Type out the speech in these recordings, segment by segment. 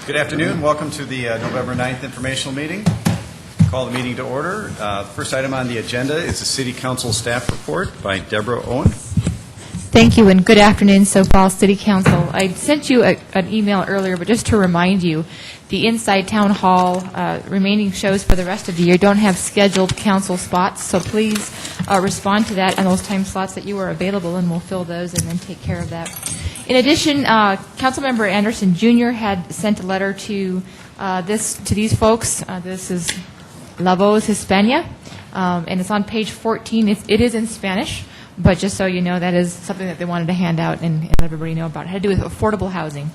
Good afternoon. Welcome to the November 9th informational meeting. Call the meeting to order. First item on the agenda is the City Council staff report by Deborah Owen. Thank you, and good afternoon, Sioux Falls City Council. I sent you an email earlier, but just to remind you, the Inside Town Hall remaining shows for the rest of the year don't have scheduled council spots, so please respond to that and those time slots that you are available, and we'll fill those and then take care of that. In addition, Councilmember Anderson Jr. had sent a letter to these folks. This is La Voz Hispania, and it's on page 14. It is in Spanish. But just so you know, that is something that they wanted to hand out and let everybody know about. It had to do with affordable housing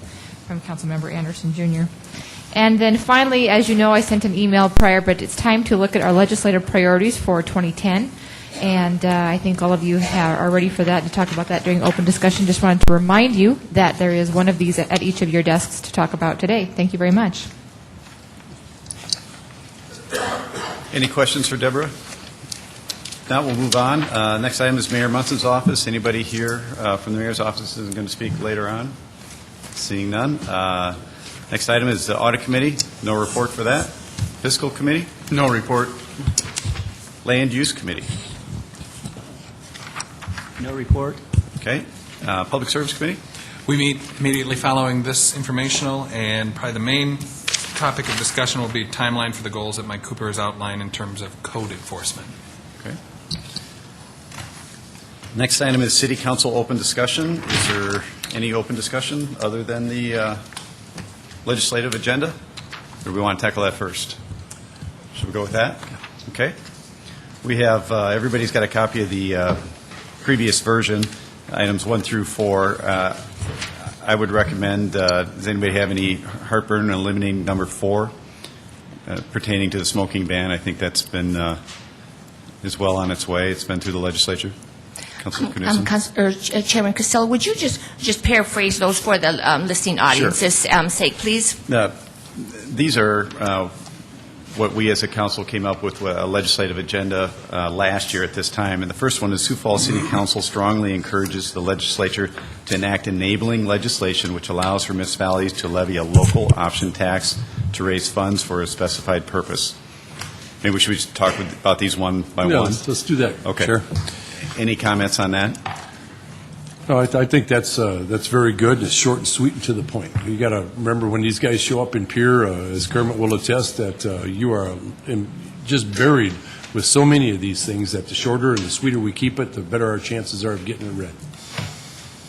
from Councilmember Anderson Jr. And then finally, as you know, I sent an email prior, but it's time to look at our legislative priorities for 2010. And I think all of you are ready for that, to talk about that during open discussion. Just wanted to remind you that there is one of these at each of your desks to talk about today. Thank you very much. Any questions for Deborah? Now we'll move on. Next item is Mayor Munson's office. Anybody here from the mayor's office is going to speak later on? Seeing none. Next item is the audit committee. No report for that. Fiscal committee. No report. Land use committee. No report. Okay. Public service committee. We meet immediately following this informational, and probably the main topic of discussion will be timeline for the goals that Mike Cooper has outlined in terms of code enforcement. Okay. Next item is City Council open discussion. Is there any open discussion other than the legislative agenda? Or do we want to tackle that first? Should we go with that? Okay. We have, everybody's got a copy of the previous version, items 1 through 4. I would recommend, does anybody have any heartburn in eliminating number 4 pertaining to the smoking ban? I think that's been is well on its way. It's been through the legislature. Councilor Knudsen. Chairman Costello, would you just paraphrase those for the listening audience's sake, please? These are what we as a council came up with a legislative agenda last year at this time. And the first one is Sioux Falls City Council strongly encourages the legislature to enact enabling legislation which allows for municipalities to levy a local option tax to raise funds for a specified purpose. Maybe we should talk about these one by one. Let's do that. Okay. Sure. Any comments on that? No, I think that's very good. It's short and sweet and to the point. You got to remember when these guys show up in Pierre, as Kermit will attest, that you are just buried with so many of these things that the shorter and the sweeter we keep it, the better our chances are of getting it read.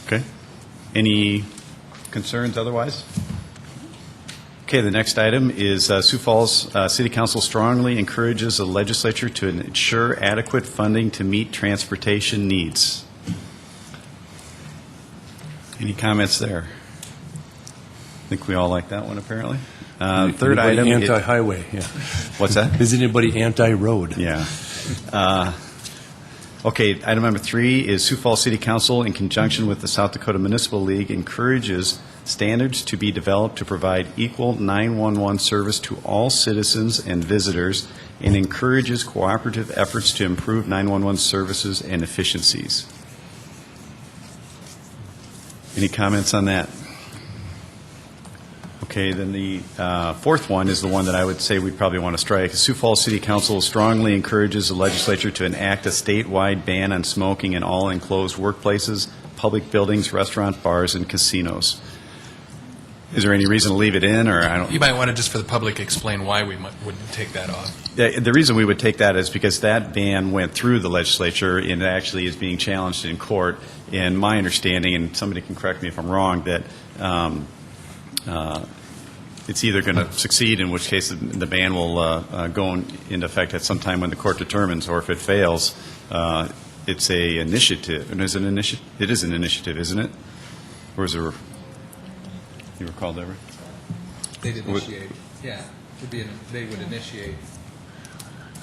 Okay. Any concerns otherwise? Okay, the next item is Sioux Falls City Council strongly encourages the legislature to ensure adequate funding to meet transportation needs. Any comments there? I think we all like that one, apparently. Third item. Anti-highway, yeah. What's that? Is anybody anti-road? Yeah. Okay, item number 3 is Sioux Falls City Council, in conjunction with the South Dakota Municipal League, encourages standards to be developed to provide equal 911 service to all citizens and visitors, and encourages cooperative efforts to improve 911 services and efficiencies. Any comments on that? Okay, then the fourth one is the one that I would say we'd probably want to strike. Sioux Falls City Council strongly encourages the legislature to enact a statewide ban on smoking in all enclosed workplaces, public buildings, restaurant, bars, and casinos. Is there any reason to leave it in, or I don't? You might want to, just for the public, explain why we wouldn't take that off. The reason we would take that is because that ban went through the legislature and actually is being challenged in court. And my understanding, and somebody can correct me if I'm wrong, that it's either going to succeed, in which case the ban will go into effect at some time when the court determines, or if it fails, it's a initiative. And is it an initiative? It is an initiative, isn't it? Or is there? You recall, Deborah? They'd initiate. Yeah, they would initiate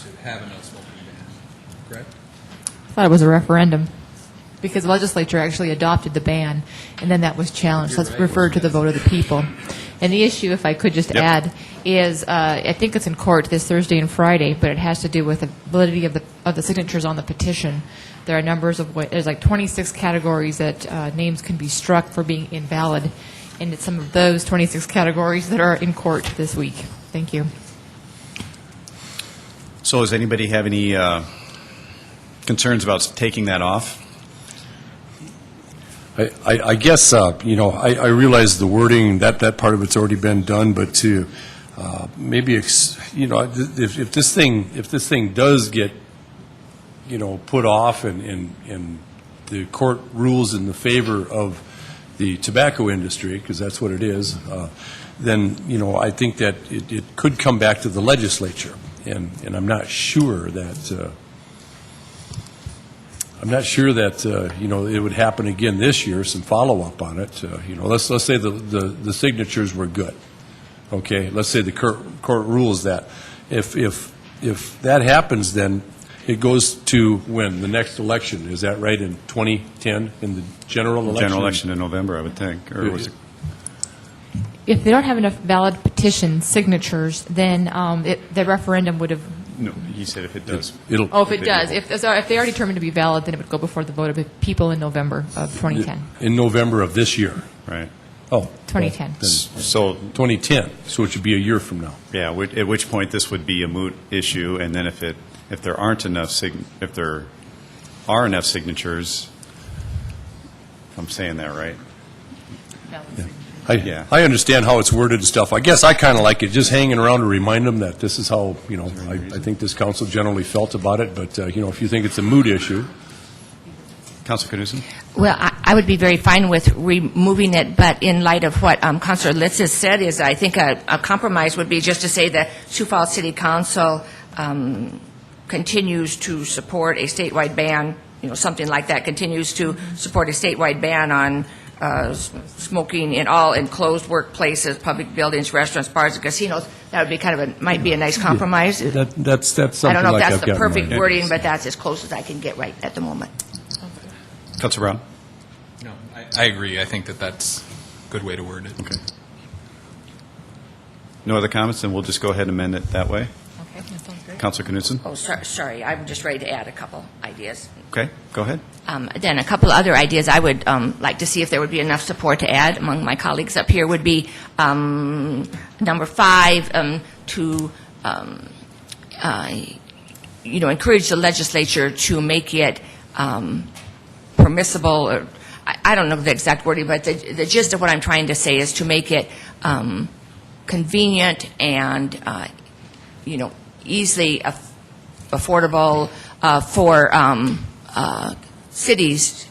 to have a no smoking ban. Correct? I thought it was a referendum, because the legislature actually adopted the ban, and then that was challenged. Let's refer to the vote of the people. And the issue, if I could just add, is I think it's in court this Thursday and Friday, but it has to do with the validity of the signatures on the petition. There are numbers of there's like 26 categories that names can be struck for being invalid, And it's some of those 26 categories that are in court this week. Thank you. So does anybody have any concerns about taking that off? I guess, I realize the wording, that part of it's already been done, but to maybe, if this thing does get, put off and the court rules in the favor of the tobacco industry, because that's what it is, then, I think that it could come back to the legislature. And I'm not sure that, it would happen again this year, some follow-up on it. Let's say the signatures were good. Okay, let's say the court rules that. If that happens, then it goes to when? The next election, is that right, in 2010, in the general election? General election in November, I would think. Or was it? If they don't have enough valid petition signatures, then the referendum would have. No, he said if it does. If it does. If they are determined to be valid, then it would go before the vote of the people in November of 2010. In November of this year. Right. Oh. 2010. Then So, 2010, so it should be a year from now. yeah, at which point this would be a moot issue, and then if there are enough signatures, if I'm saying that right. Yeah. I understand how it's worded and stuff. I guess I kind of like it, just hanging around to remind them that this is how, I think this council generally felt about it, but, if you think it's a moot issue. Councilor Knudsen? Well, I would be very fine with removing it, but in light of what Councilor Litz has said, is I think a compromise would be just to say that Sioux Falls City Council continues to support a statewide ban, something like that, continues to support a statewide ban on smoking in all enclosed workplaces, public buildings, restaurants, bars, and casinos. That would be might be a nice compromise. That's something I don't know if like that's I've the got in perfect mind. wording, but that's as close as I can get right at the moment. Councilor Brown? No, I agree. I think that's a good way to word it. Okay. No other comments, then we'll just go ahead and amend it that way. Okay, that sounds great. Councilor Knudsen? Oh, sorry, I'm just ready to add a couple ideas. Okay, go ahead. Then a couple other ideas I would like to see if there would be enough support to add among my colleagues up here would be number 5, to encourage the legislature to make it permissible, or I don't know the exact wording, but the gist of what I'm trying to say is to make it convenient and easily affordable for cities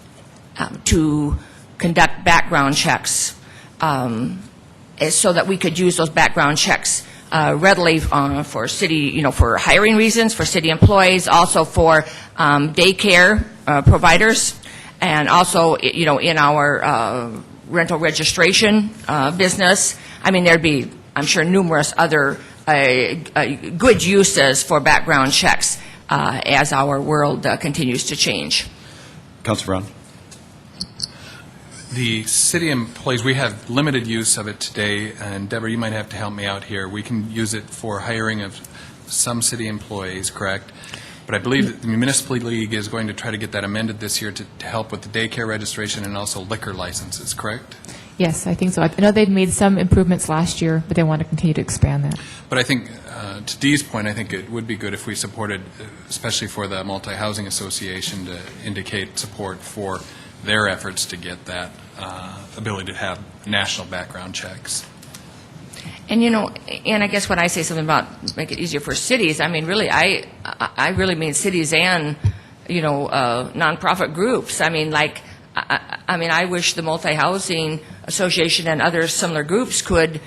to conduct background checks, so that we could use those background checks readily for city, for hiring reasons, for city employees, also for daycare providers, and also, in our rental registration business. I mean, there'd be, I'm sure, numerous other good uses for background checks as our world continues to change. Councilor Brown? The city employees, we have limited use of it today, and Deborah, you might have to help me out here. We can use it for hiring of some city employees, correct? But I believe that the Municipal League is going to try to get that amended this year to help with the daycare registration and also liquor licenses, correct? Yes, I think so. I know they've made some improvements last year, but they want to continue to expand that. But I think, to Dee's point, I think it would be good if we supported, especially for the Multi-Housing Association, to indicate support for their efforts to get that ability to have national background checks. And and I guess when I say something about make it easier for cities, I mean really, I really mean cities and nonprofit groups. I mean I wish the Multi-Housing Association and other similar groups could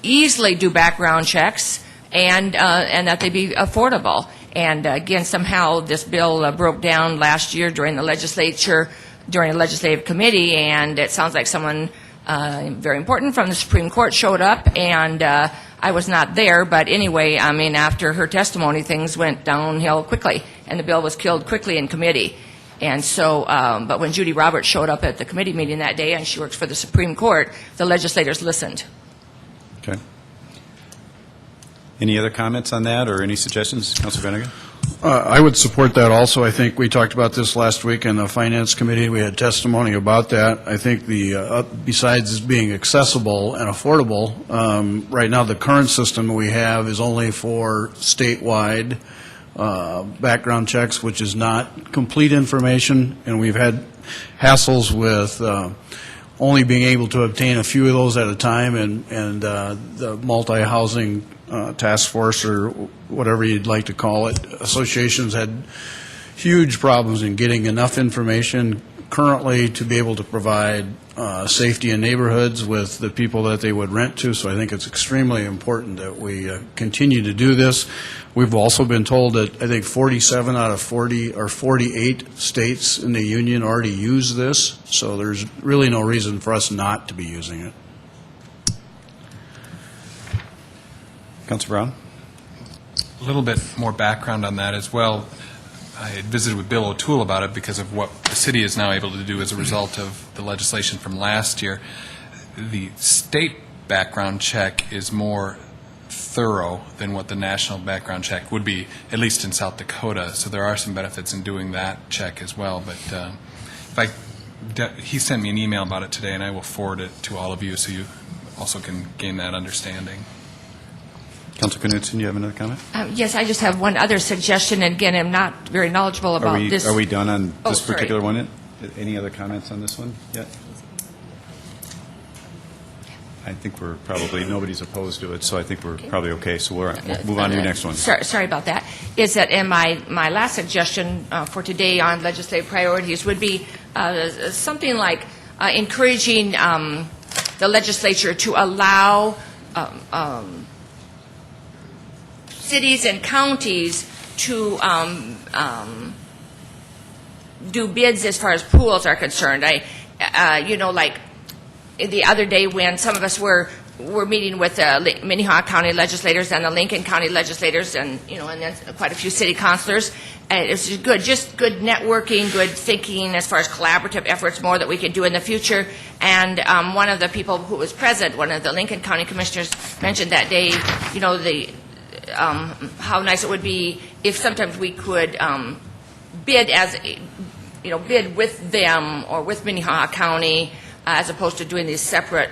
easily do background checks and that they be affordable. And again, somehow this bill broke down last year during the legislative committee, and it sounds like someone very important from the Supreme Court showed up, and I was not there, but anyway, I mean, after her testimony, things went downhill quickly, and the bill was killed quickly in committee. And so, but when Judy Roberts showed up at the committee meeting that day, and she works for the Supreme Court, the legislators listened. Okay. Any other comments on that or any suggestions, Councilor Bennigan? I would support that also. I think we talked about this last week in the Finance Committee. We had testimony about that. I think besides being accessible and affordable, right now the current system we have is only for statewide background checks, which is not complete information, and we've had hassles with only being able to obtain a few of those at a time, and the multi-housing task force, or whatever you'd like to call it, associations had huge problems in getting enough information currently to be able to provide safety in neighborhoods with the people that they would rent to. So I think it's extremely important that we continue to do this. We've also been told that I think 47 out of 40 or 48 states in the union already use this, so there's really no reason for us not to be using it. Councilor Brown? A little bit more background on that as well. I had visited with Bill O'Toole about it because of what the city is now able to do as a result of the legislation from last year. The state background check is more thorough than what the national background check would be, at least in South Dakota. So there are some benefits in doing that check as well. But he sent me an email about it today, and I will forward it to all of you so you also can gain that understanding. Councilor Knudsen, you have another comment? Yes, I just have one other suggestion, and again, I'm not very knowledgeable about this. Are we done on Oh, this sorry. particular one? Any other comments on this one yet? I think we're probably, nobody's opposed to it, so I think we're probably okay. So we'll move on to your next one. Sorry about that. Is that, and my last suggestion for today on legislative priorities would be something like encouraging the legislature to allow cities and counties to do bids as far as pools are concerned. Like the other day when some of us were meeting with the Minnehaha County legislators and the Lincoln County legislators, and then quite a few city councilors. It was just good networking, good thinking as far as collaborative efforts, more that we can do in the future. And one of the people who was present, one of the Lincoln County commissioners, mentioned that day, how nice it would be if sometimes we could bid bid with them or with Minnehaha County, as opposed to doing these separate,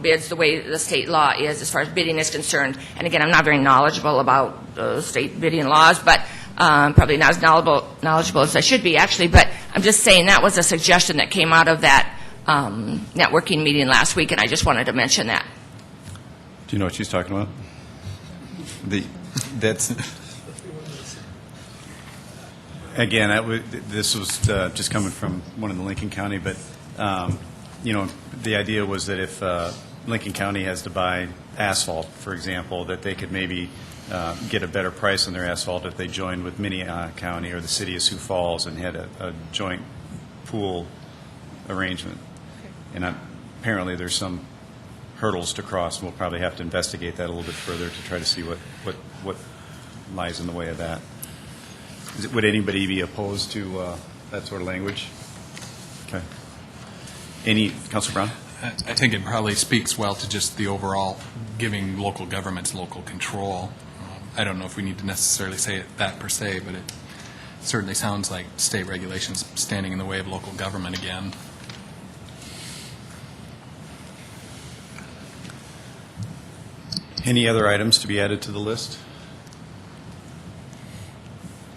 bids the way the state law is as far as bidding is concerned. And again, I'm not very knowledgeable about state bidding laws, but probably not as knowledgeable as I should be, actually. But I'm just saying that was a suggestion that came out of that networking meeting last week, and I just wanted to mention that. Do you know what she's talking about? Again, this was just coming from one in the Lincoln County, but the idea was that if Lincoln County has to buy asphalt, for example, that they could maybe get a better price on their asphalt if they joined with Minnehaha County or the City of Sioux Falls and had a joint pool arrangement. And apparently there's some hurdles to cross, and we'll probably have to investigate that a little bit further to try to see what lies in the way of that. Would anybody be opposed to that sort of language? Okay. Councilor Brown? I think it probably speaks well to just the overall giving local governments local control. I don't know if we need to necessarily say it that per se, but it certainly sounds like state regulations standing in the way of local government again. Any other items to be added to the list?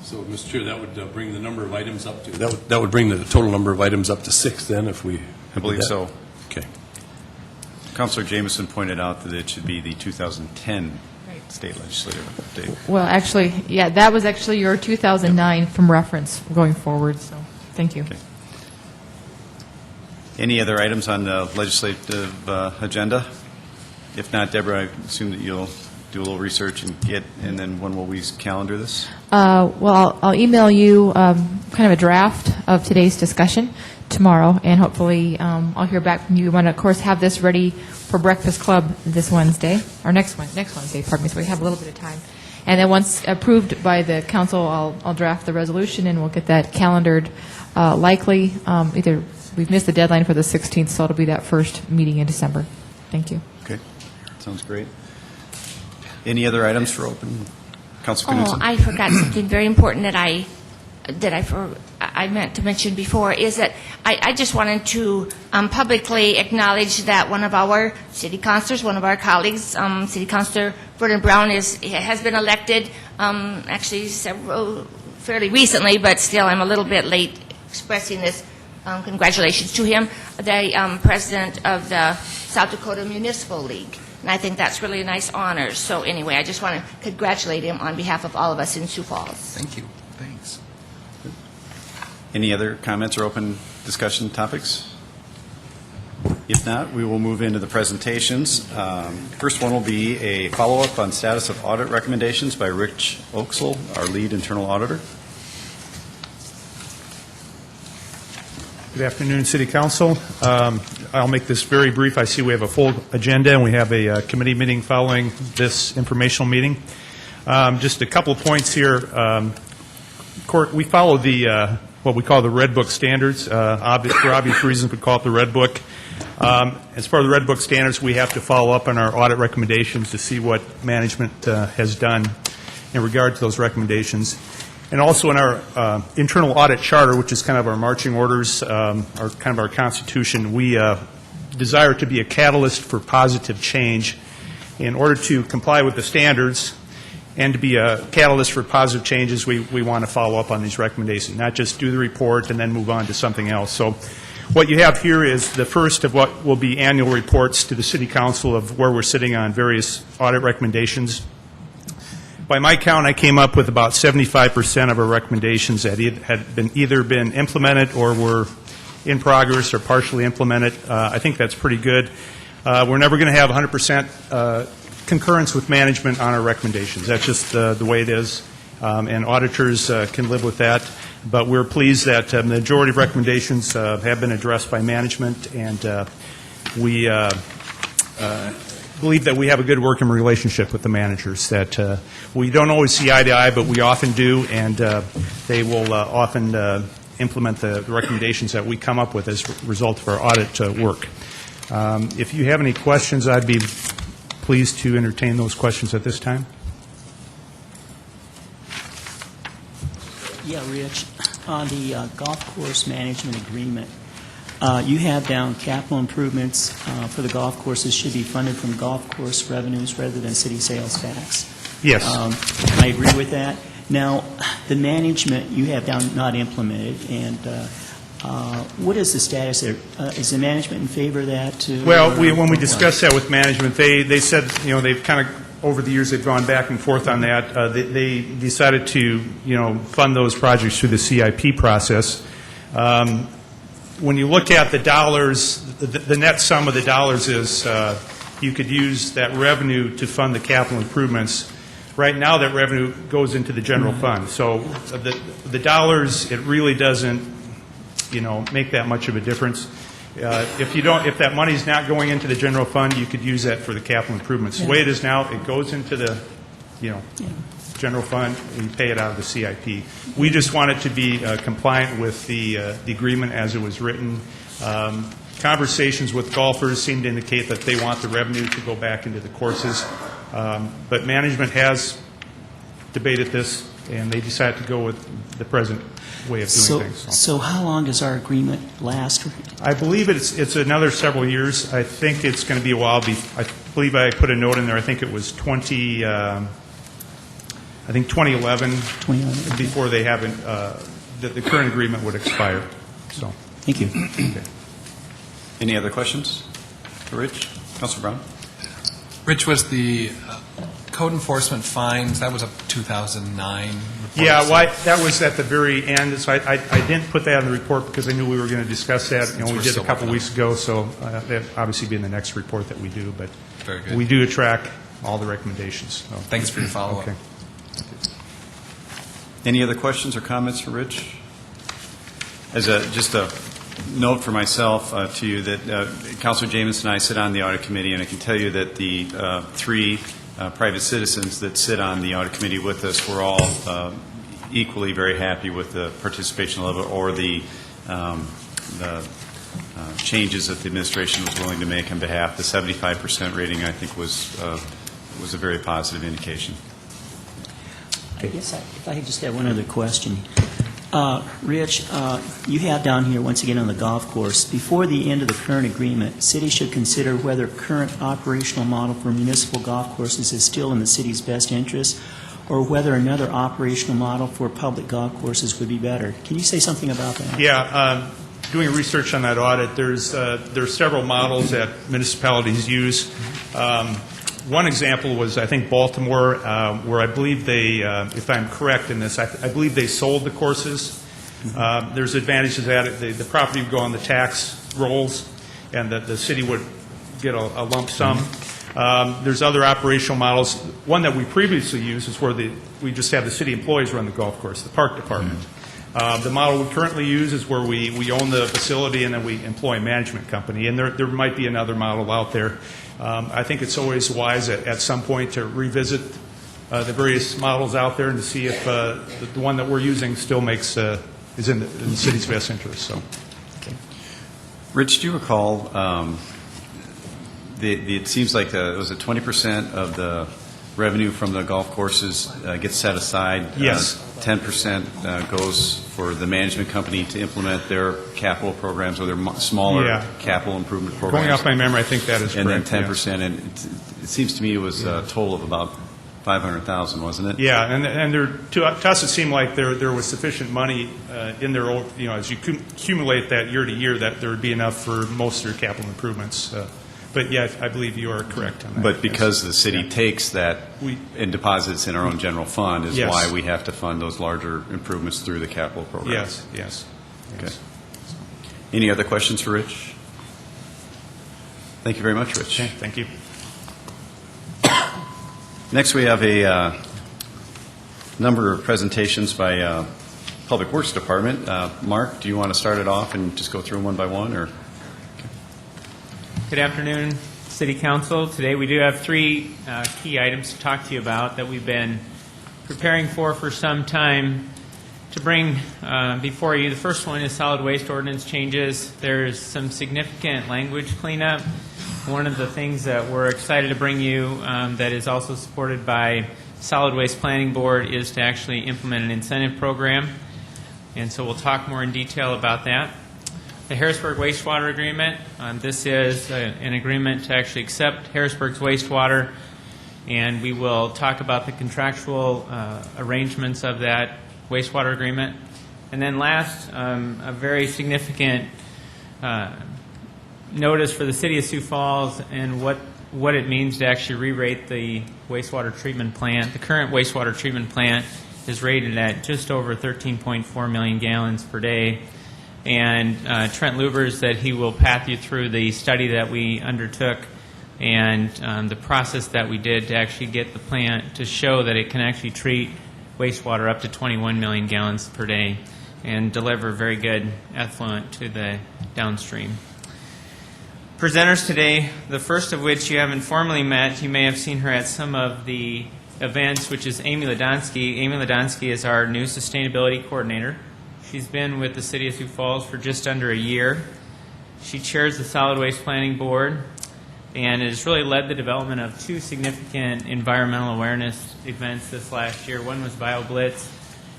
So, Mr. Chair, that would bring the number of items up to, that would bring the total number of items up to 6 then, if we... I believe so. Okay. Councilor Jameson pointed out that it should be the 2010 state legislative update. Well, actually, yeah, that was actually your 2009 from reference going forward, so thank you. Okay. Any other items on the legislative agenda? If not, Deborah, I assume that you'll do a little research and then when will we calendar this? Well, I'll email you kind of a draft of today's discussion tomorrow, and hopefully I'll hear back from you. We want to, of course, have this ready for Breakfast Club this Wednesday, or next Wednesday, pardon me, so we have a little bit of time. And then once approved by the council, I'll draft the resolution, and we'll get that calendared likely. Either we've missed the deadline for the 16th, so it'll be that first meeting in December. Thank you. Okay, sounds great. Any other items for open Council Oh, Knudsen? I forgot something very important that I meant to mention before, is that I just wanted to publicly acknowledge that one of our city councilors, one of our colleagues, City Councilor Vernon Brown, has been elected, actually fairly recently, but still I'm a little bit late expressing this. Congratulations to him, the president of the South Dakota Municipal League. And I think that's really a nice honor. So anyway, I just want to congratulate him on behalf of all of us in Sioux Falls. Thank you. Thanks. Any other comments or open discussion topics? If not, we will move into the presentations. First one will be a follow-up on status of audit recommendations by Rich Oaksel, our lead internal auditor. Good afternoon, City Council. I'll make this very brief. I see we have a full agenda, and we have a committee meeting following this informational meeting. Just a couple of points here. Court, we follow the what we call the Red Book standards. For obvious reasons, we call it the Red Book. As part of the Red Book standards, we have to follow up on our audit recommendations to see what management has done in regard to those recommendations. And also in our internal audit charter, which is kind of our marching orders, our constitution, we desire to be a catalyst for positive change. In order to comply with the standards and to be a catalyst for positive changes, we want to follow up on these recommendations, not just do the report and then move on to something else. So what you have here is the first of what will be annual reports to the City Council of where we're sitting on various audit recommendations. By my count, I came up with about 75% of our recommendations that had either been implemented or were in progress or partially implemented. I think that's pretty good. We're never going to have 100% concurrence with management on our recommendations. That's just the way it is, and auditors can live with that. But we're pleased that the majority of recommendations have been addressed by management, and we believe that we have a good working relationship with the managers, that we don't always see eye to eye, but we often do, and they will often implement the recommendations that we come up with as a result of our audit work. If you have any questions, I'd be pleased to entertain those questions at this time. Yeah, Rich, on the golf course management agreement, you have down capital improvements for the golf courses should be funded from golf course revenues rather than city sales tax. Yes. I agree with that. Now, the management you have down not implemented, and what is the status there? Is the management in favor of that? Well, when we discussed that with management, they said, they've kind of, over the years, they've gone back and forth on that. They decided to, fund those projects through the CIP process. When you look at the dollars, the net sum of the dollars is you could use that revenue to fund the capital improvements. Right now, that revenue goes into the general fund. So the dollars, it really doesn't, make that much of a difference. If that money's not going into the general fund, you could use that for the capital improvements. The way it is now, it goes into the, general fund, we pay it out of the CIP. We just want it to be compliant with the agreement as it was written. Conversations with golfers seem to indicate that they want the revenue to go back into the courses. But management has debated this, and they decided to go with the present way of doing things. So how long does our agreement last? I believe it's another several years. I think it's going to be a while. I believe I put a note in there. I think it was 2011, before they haven't, the current agreement would expire. So, thank you. Okay. Any other questions for Rich? Councilor Brown? Rich, was the code enforcement fines, that was a 2009 report? Yeah, that was at the very end. So I didn't put that in the report because I knew we were going to discuss that. We did a couple weeks ago, so that'll obviously be in the next report that we do. But very good. We do track all the recommendations. So. Thanks for your follow-up. Okay. Any other questions or comments for Rich? As just a note for myself to you that Councilor Jamison and I sit on the audit committee, and I can tell you that the three private citizens that sit on the audit committee with us were all equally very happy with the participation level or the changes that the administration was willing to make on behalf. The 75% rating, I think, was a very positive indication. I guess if I could just have one other question. Rich, you have down here, once again, on the golf course, before the end of the current agreement, city should consider whether current operational model for municipal golf courses is still in the city's best interest, or whether another operational model for public golf courses would be better. Can you say something about that? Yeah, doing research on that audit, there's several models that municipalities use. One example was, I think, Baltimore, where I believe they, if I'm correct in this, I believe they sold the courses. There's advantages that the property would go on the tax rolls, and the city would get a lump sum. There's other operational models. One that we previously used is where we just have the city employees run the golf course, the park department. The model we currently use is where we own the facility and then we employ a management company. And there might be another model out there. I think it's always wise at some point to revisit the various models out there and to see if the one that we're using still is in the city's best interest. So, Rich, do you recall, it seems like it was 20% of the revenue from the golf courses gets set aside. Yes. 10% goes for the management company to implement their capital programs or their smaller capital improvement programs. Going off my memory, I think that is correct. And then 10%. And it seems to me it was a total of about $500,000, wasn't it? Yeah, and to us it seemed like there was sufficient money in there, as you accumulate that year to year, that there would be enough for most of your capital improvements. But yeah, I believe you are correct on that. But because the city takes that and deposits in our own general fund is why we have to fund those larger improvements through the capital program. Yes. Okay. Any other questions for Rich? Thank you very much, Rich. Okay, thank you. Next, we have a number of presentations by Public Works Department. Mark, do you want to start it off and just go through them one by one, or? Good afternoon, City Council. Today we do have three key items to talk to you about that we've been preparing for some time to bring before you. The first one is solid waste ordinance changes. There's some significant language cleanup. One of the things that we're excited to bring you that is also supported by Solid Waste Planning Board is to actually implement an incentive program. And so we'll talk more in detail about that. The Harrisburg Wastewater Agreement. This is an agreement to actually accept Harrisburg's wastewater, and we will talk about the contractual arrangements of that wastewater agreement. And then last, a very significant notice for the City of Sioux Falls and what it means to actually re-rate the wastewater treatment plant. The current wastewater treatment plant is rated at just over 13.4 million gallons per day. And Trent Lubers said he will path you through the study that we undertook and the process that we did to actually get the plant to show that it can actually treat wastewater up to 21 million gallons per day and deliver very good effluent to the downstream. Presenters today, the first of which you haven't formally met, you may have seen her at some of the events, which is Amy Ladonsky. Amy Ladonsky is our new sustainability coordinator. She's been with the City of Sioux Falls for just under a year. She chairs the Solid Waste Planning Board and has really led the development of two significant environmental awareness events this last year. One was BioBlitz,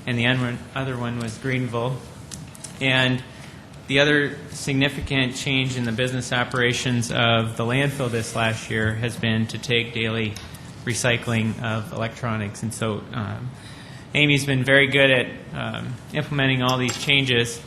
and the other one was Greenville. And the other significant change in the business operations of the landfill this last year has been to take daily recycling of electronics. And so Amy's been very good at implementing all these changes.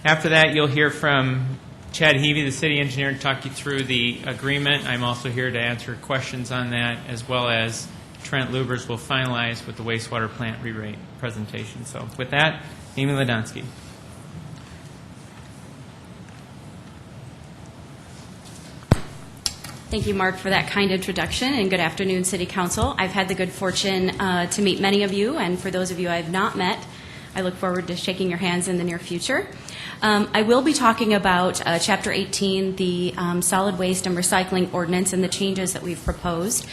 After that, you'll hear from Chad Heavey, the city engineer, to talk you through the agreement. I'm also here to answer questions on that, as well as Trent Lubers will finalize with the wastewater plant re-rate presentation. So with that, Amy Ladonsky. Thank you, Mark, for that kind introduction, and good afternoon, City Council. I've had the good fortune to meet many of you, and for those of you I have not met, I look forward to shaking your hands in the near future. I will be talking about Chapter 18, the solid waste and recycling ordinance, and the changes that we've proposed.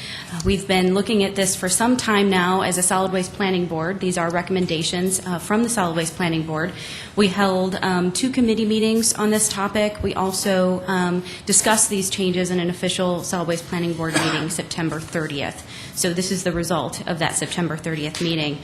We've been looking at this for some time now as a solid waste planning board. These are recommendations from the solid waste planning board. We held 2 committee meetings on this topic. We also discussed these changes in an official solid waste planning board meeting September 30th. So this is the result of that September 30th meeting.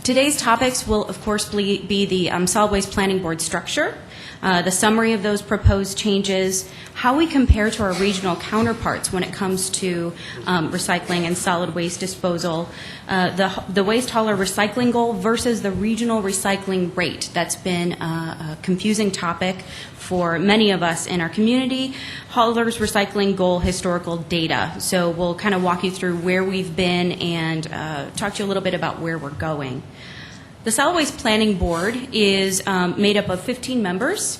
Today's topics will, of course, be the solid waste planning board structure, the summary of those proposed changes, how we compare to our regional counterparts when it comes to recycling and solid waste disposal, the waste hauler recycling goal versus the regional recycling rate. That's been a confusing topic for many of us in our community. Haulers recycling goal historical data. So we'll kind of walk you through where we've been and talk to you a little bit about where we're going. The Solid Waste Planning Board is made up of 15 members.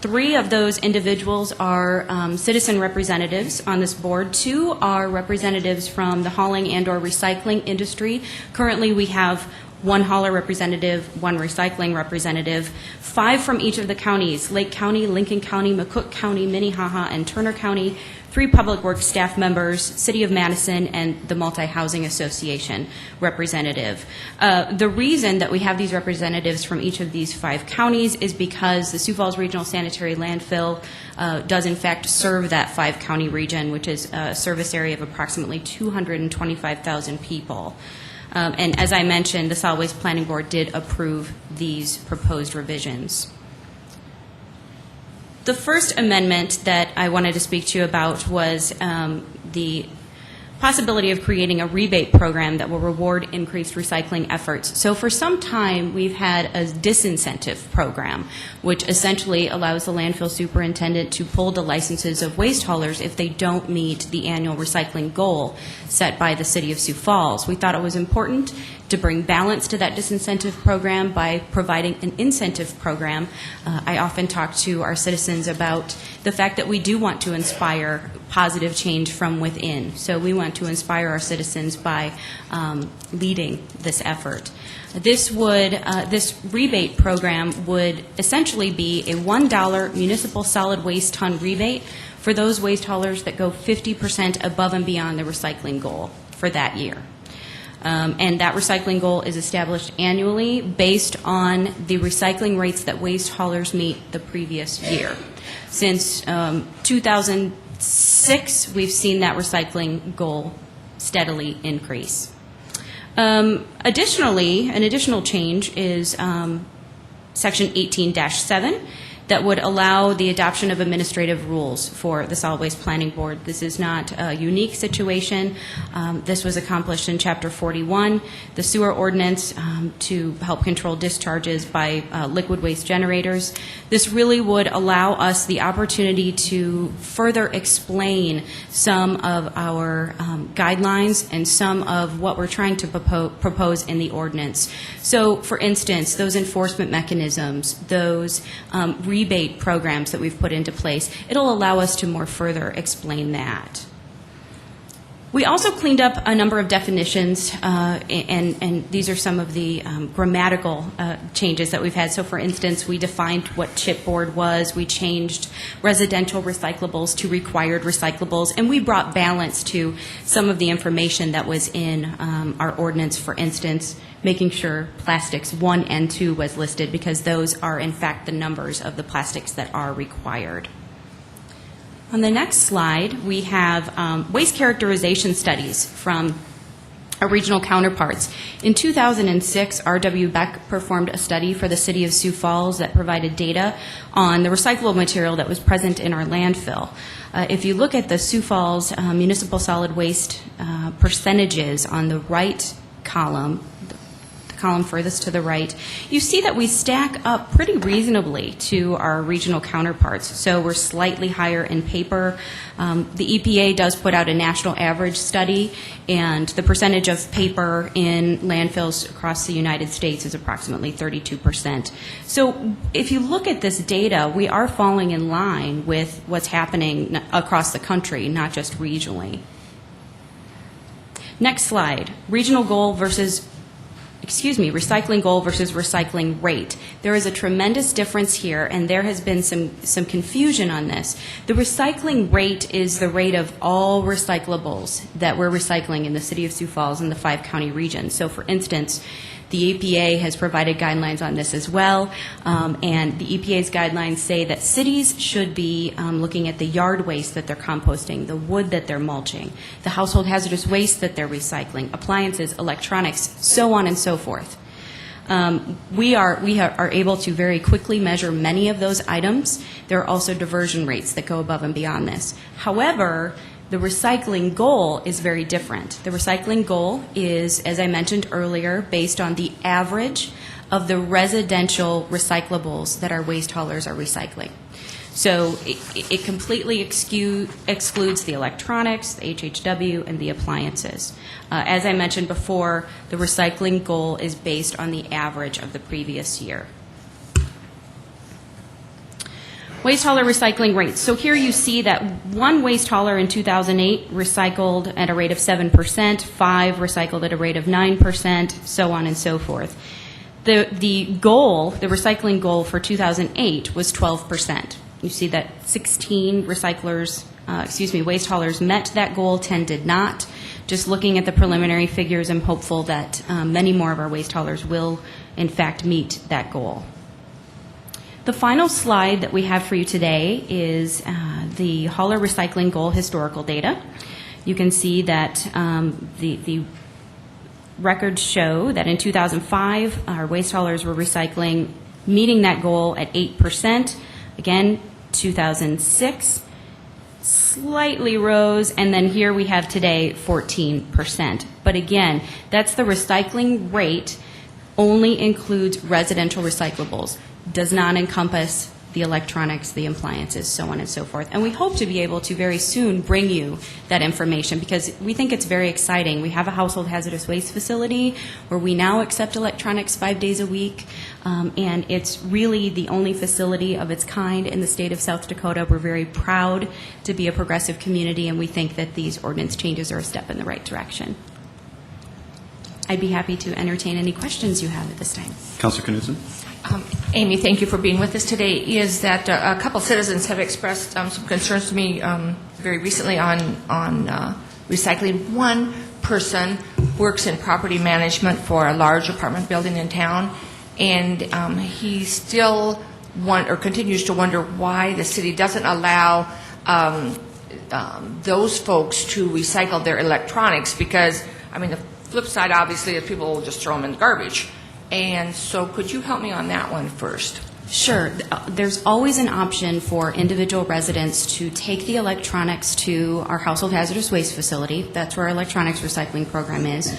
3 of those individuals are citizen representatives on this board. 2 are representatives from the hauling and or recycling industry. Currently, we have 1 hauler representative, 1 recycling representative, 5 from each of the counties, Lake County, Lincoln County, McCook County, Minnehaha, and Turner County, 3 public works staff members, City of Madison, and the Multi-Housing Association representative. The reason that we have these representatives from each of these 5 counties is because the Sioux Falls Regional Sanitary Landfill does in fact serve that 5-county region, which is a service area of approximately 225,000 people. And as I mentioned, the Solid Waste Planning Board did approve these proposed revisions. The first amendment that I wanted to speak to you about was the possibility of creating a rebate program that will reward increased recycling efforts. So for some time, we've had a disincentive program, which essentially allows the landfill superintendent to pull the licenses of waste haulers if they don't meet the annual recycling goal set by the City of Sioux Falls. We thought it was important to bring balance to that disincentive program by providing an incentive program. I often talk to our citizens about the fact that we do want to inspire positive change from within. So we want to inspire our citizens by leading this effort. This rebate program would essentially be a $1 municipal solid waste ton rebate for those waste haulers that go 50% above and beyond the recycling goal for that year. And that recycling goal is established annually based on the recycling rates that waste haulers meet the previous year. Since 2006, we've seen that recycling goal steadily increase. Additionally, an additional change is Section 18-7 that would allow the adoption of administrative rules for the Solid Waste Planning Board. This is not a unique situation. This was accomplished in Chapter 41, the sewer ordinance to help control discharges by liquid waste generators. This really would allow us the opportunity to further explain some of our guidelines and some of what we're trying to propose in the ordinance. So, for instance, those enforcement mechanisms, those rebate programs that we've put into place, it'll allow us to more further explain that. We also cleaned up a number of definitions, and these are some of the grammatical changes that we've had. So, for instance, we defined what chipboard was, we changed residential recyclables to required recyclables, and we brought balance to some of the information that was in our ordinance. For instance, making sure plastics 1 and 2 was listed, because those are, in fact, the numbers of the plastics that are required. On the next slide, we have waste characterization studies from our regional counterparts. In 2006, R.W. Beck performed a study for the City of Sioux Falls that provided data on the recyclable material that was present in our landfill. If you look at the Sioux Falls municipal solid waste percentages on the right column, column furthest to the right, you see that we stack up pretty reasonably to our regional counterparts. So we're slightly higher in paper. The EPA does put out a national average study, and the percentage of paper in landfills across the United States is approximately 32%. So if you look at this data, we are falling in line with what's happening across the country, not just regionally. Next slide, regional goal versus recycling goal versus recycling rate. There is a tremendous difference here, and there has been some confusion on this. The recycling rate is the rate of all recyclables that we're recycling in the City of Sioux Falls and the 5-county region. So, for instance, the EPA has provided guidelines on this as well, and the EPA's guidelines say that cities should be looking at the yard waste that they're composting, the wood that they're mulching, the household hazardous waste that they're recycling, appliances, electronics, so on and so forth. We are able to very quickly measure many of those items. There are also diversion rates that go above and beyond this. However, the recycling goal is very different. The recycling goal is, as I mentioned earlier, based on the average of the residential recyclables that our waste haulers are recycling. So it completely excludes the electronics, the HHW, and the appliances. As I mentioned before, the recycling goal is based on the average of the previous year. Waste hauler recycling rates. So here you see that one waste hauler in 2008 recycled at a rate of 7%, 5 recycled at a rate of 9%, so on and so forth. The goal, the recycling goal for 2008 was 12%. You see that 16 waste haulers met that goal, 10 did not. Just looking at the preliminary figures, I'm hopeful that many more of our waste haulers will, in fact, meet that goal. The final slide that we have for you today is the hauler recycling goal historical data. You can see that the records show that in 2005, our waste haulers were recycling, meeting that goal at 8%. Again, 2006 slightly rose, and then here we have today 14%. But again, that's the recycling rate, only includes residential recyclables, does not encompass the electronics, the appliances, so on and so forth. And we hope to be able to very soon bring you that information because we think it's very exciting. We have a household hazardous waste facility where we now accept electronics 5 days a week, and it's really the only facility of its kind in the state of South Dakota. We're very proud to be a progressive community, and we think that these ordinance changes are a step in the right direction. I'd be happy to entertain any questions you have at this time. Councilor Knudsen? Amy, thank you for being with us today. Is that a couple citizens have expressed some concerns to me very recently on recycling. One person works in property management for a large apartment building in town, and he still continues to wonder why the city doesn't allow those folks to recycle their electronics because, I mean, the flip side obviously is people will just throw them in the garbage. And so could you help me on that one first? Sure. There's always an option for individual residents to take the electronics to our household hazardous waste facility. That's where our electronics recycling program is.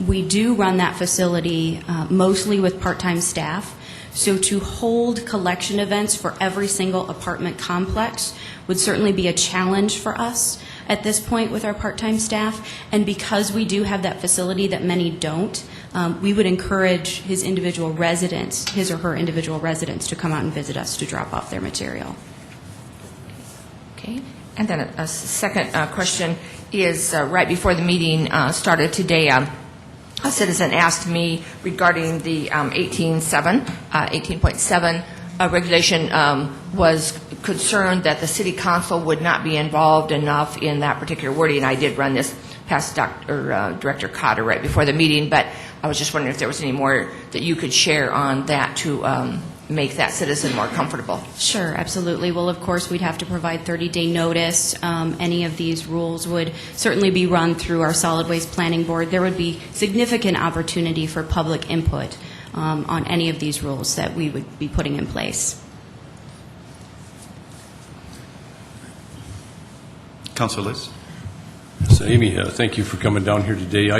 We do run that facility mostly with part-time staff. So to hold collection events for every single apartment complex would certainly be a challenge for us at this point with our part-time staff. And because we do have that facility that many don't, we would encourage his or her individual residents to come out and visit us to drop off their material. Okay. And then a second question is right before the meeting started today, a citizen asked me regarding the 18.7 regulation, was concerned that the city council would not be involved enough in that particular wording. I did run this past Director Cotter right before the meeting, but I was just wondering if there was any more that you could share on that to make that citizen more comfortable. Sure, absolutely. Well, of course, we'd have to provide 30-day notice. Any of these rules would certainly be run through our Solid Waste Planning Board. There would be significant opportunity for public input on any of these rules that we would be putting in place. Councilor Liz? So, Amy, thank you for coming down here today.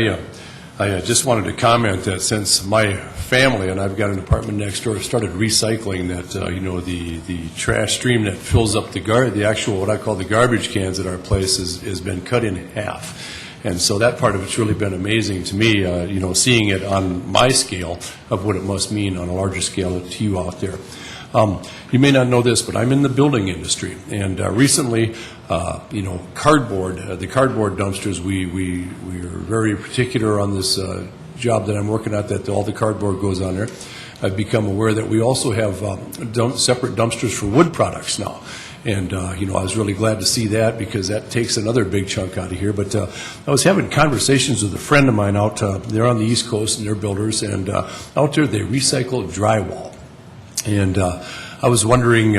I just wanted to comment that since my family, and I've got an apartment next door, started recycling that, the trash stream that fills up the actual, what I call the garbage cans at our place has been cut in half. And so that part of it's really been amazing to me, seeing it on my scale of what it must mean on a larger scale to you out there. You may not know this, but I'm in the building industry, and recently, cardboard, the cardboard dumpsters, we are very particular on this job that I'm working at, that all the cardboard goes on there, I've become aware that we also have separate dumpsters for wood products now. And, I was really glad to see that, because that takes another big chunk out of here. But I was having conversations with a friend of mine out, they're on the East Coast, and they're builders, and out there they recycle drywall. And I was wondering,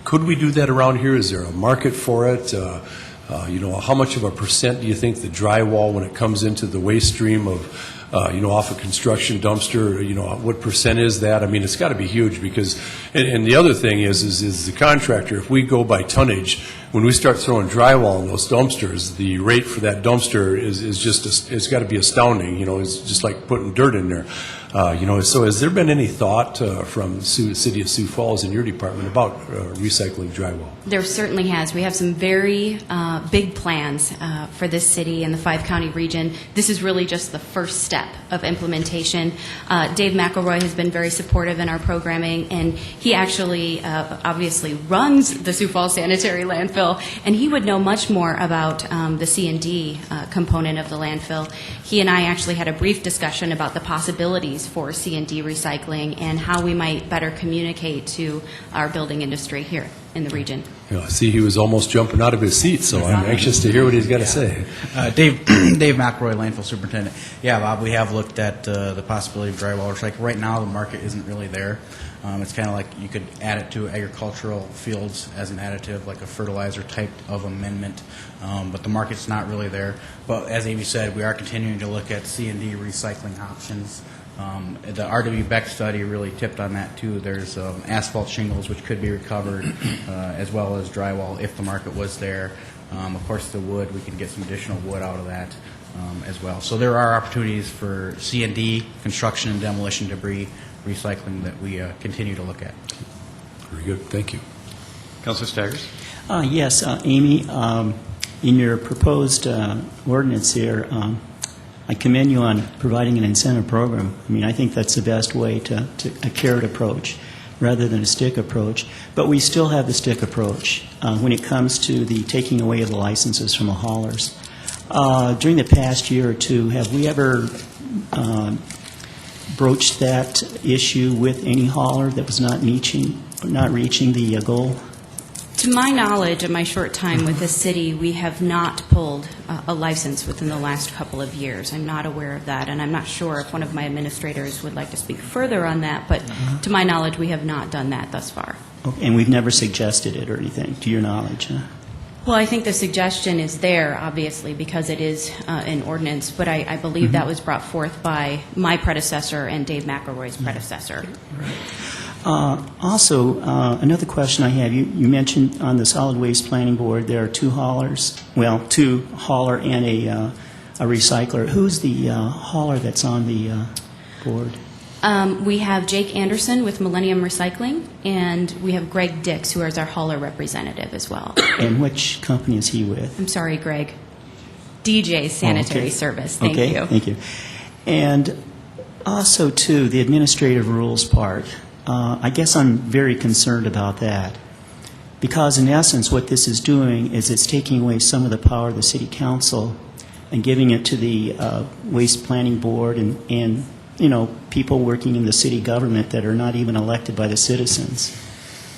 could we do that around here? Is there a market for it? How much of a percent do you think the drywall, when it comes into the waste stream of off a construction dumpster, what percent is that? I mean, it's got to be huge, because, and the other thing is the contractor, if we go by tonnage, when we start throwing drywall in those dumpsters, the rate for that dumpster is just, it's got to be astounding, it's just like putting dirt in there. So has there been any thought from the City of Sioux Falls in your department about recycling drywall? There certainly has. We have some very big plans for this city and the five-county region. This is really just the first step of implementation. Dave McElroy has been very supportive in our programming, and he actually obviously runs the Sioux Falls Sanitary Landfill, and he would know much more about the C&D component of the landfill. He and I actually had a brief discussion about the possibilities for C&D recycling and how we might better communicate to our building industry here in the region. I see he was almost jumping out of his seat, so I'm anxious to hear what he's got to say. Dave McElroy, landfill superintendent. Yeah, Bob, we have looked at the possibility of drywall recycling. Right now, the market isn't really there. It's kind of like you could add it to agricultural fields as an additive, like a fertilizer type of amendment, but the market's not really there. But as Amy said, we are continuing to look at C&D recycling options. The R.W. Beck study really tipped on that, too. There's asphalt shingles, which could be recovered, as well as drywall if the market was there. Of course, the wood, we can get some additional wood out of that as well. So there are opportunities for C&D, construction and demolition debris recycling that we continue to look at. Very good. Thank you. Councilor Staggers? Yes, Amy, in your proposed ordinance here, I commend you on providing an incentive program. I mean, I think that's the best way to a carrot approach rather than a stick approach. But we still have the stick approach when it comes to the taking away of the licenses from the haulers. During the past year or two, have we ever broached that issue with any hauler that was not reaching the goal? To my knowledge, in my short time with this city, we have not pulled a license within the last couple of years. I'm not aware of that, and I'm not sure if one of my administrators would like to speak further on that, but to my knowledge, we have not done that thus far. Okay, and we've never suggested it or anything, to your knowledge, huh? Well, I think the suggestion is there, obviously, because it is an ordinance, but I believe that was brought forth by my predecessor and Dave McElroy's predecessor. Also, another question I have, you mentioned on the Solid Waste Planning Board there are two haulers, well, two hauler and a recycler. Who's the hauler that's on the board? We have Jake Anderson with Millennium Recycling, and we have Greg Dix, who is our hauler representative as well. And which company is he with? I'm sorry, Greg. DJ Sanitary Service. Thank you. Thank you. And also, too, the administrative rules part. I guess I'm very concerned about that, because in essence what this is doing is it's taking away some of the power of the City Council and giving it to the Waste Planning Board and people working in the city government that are not even elected by the citizens.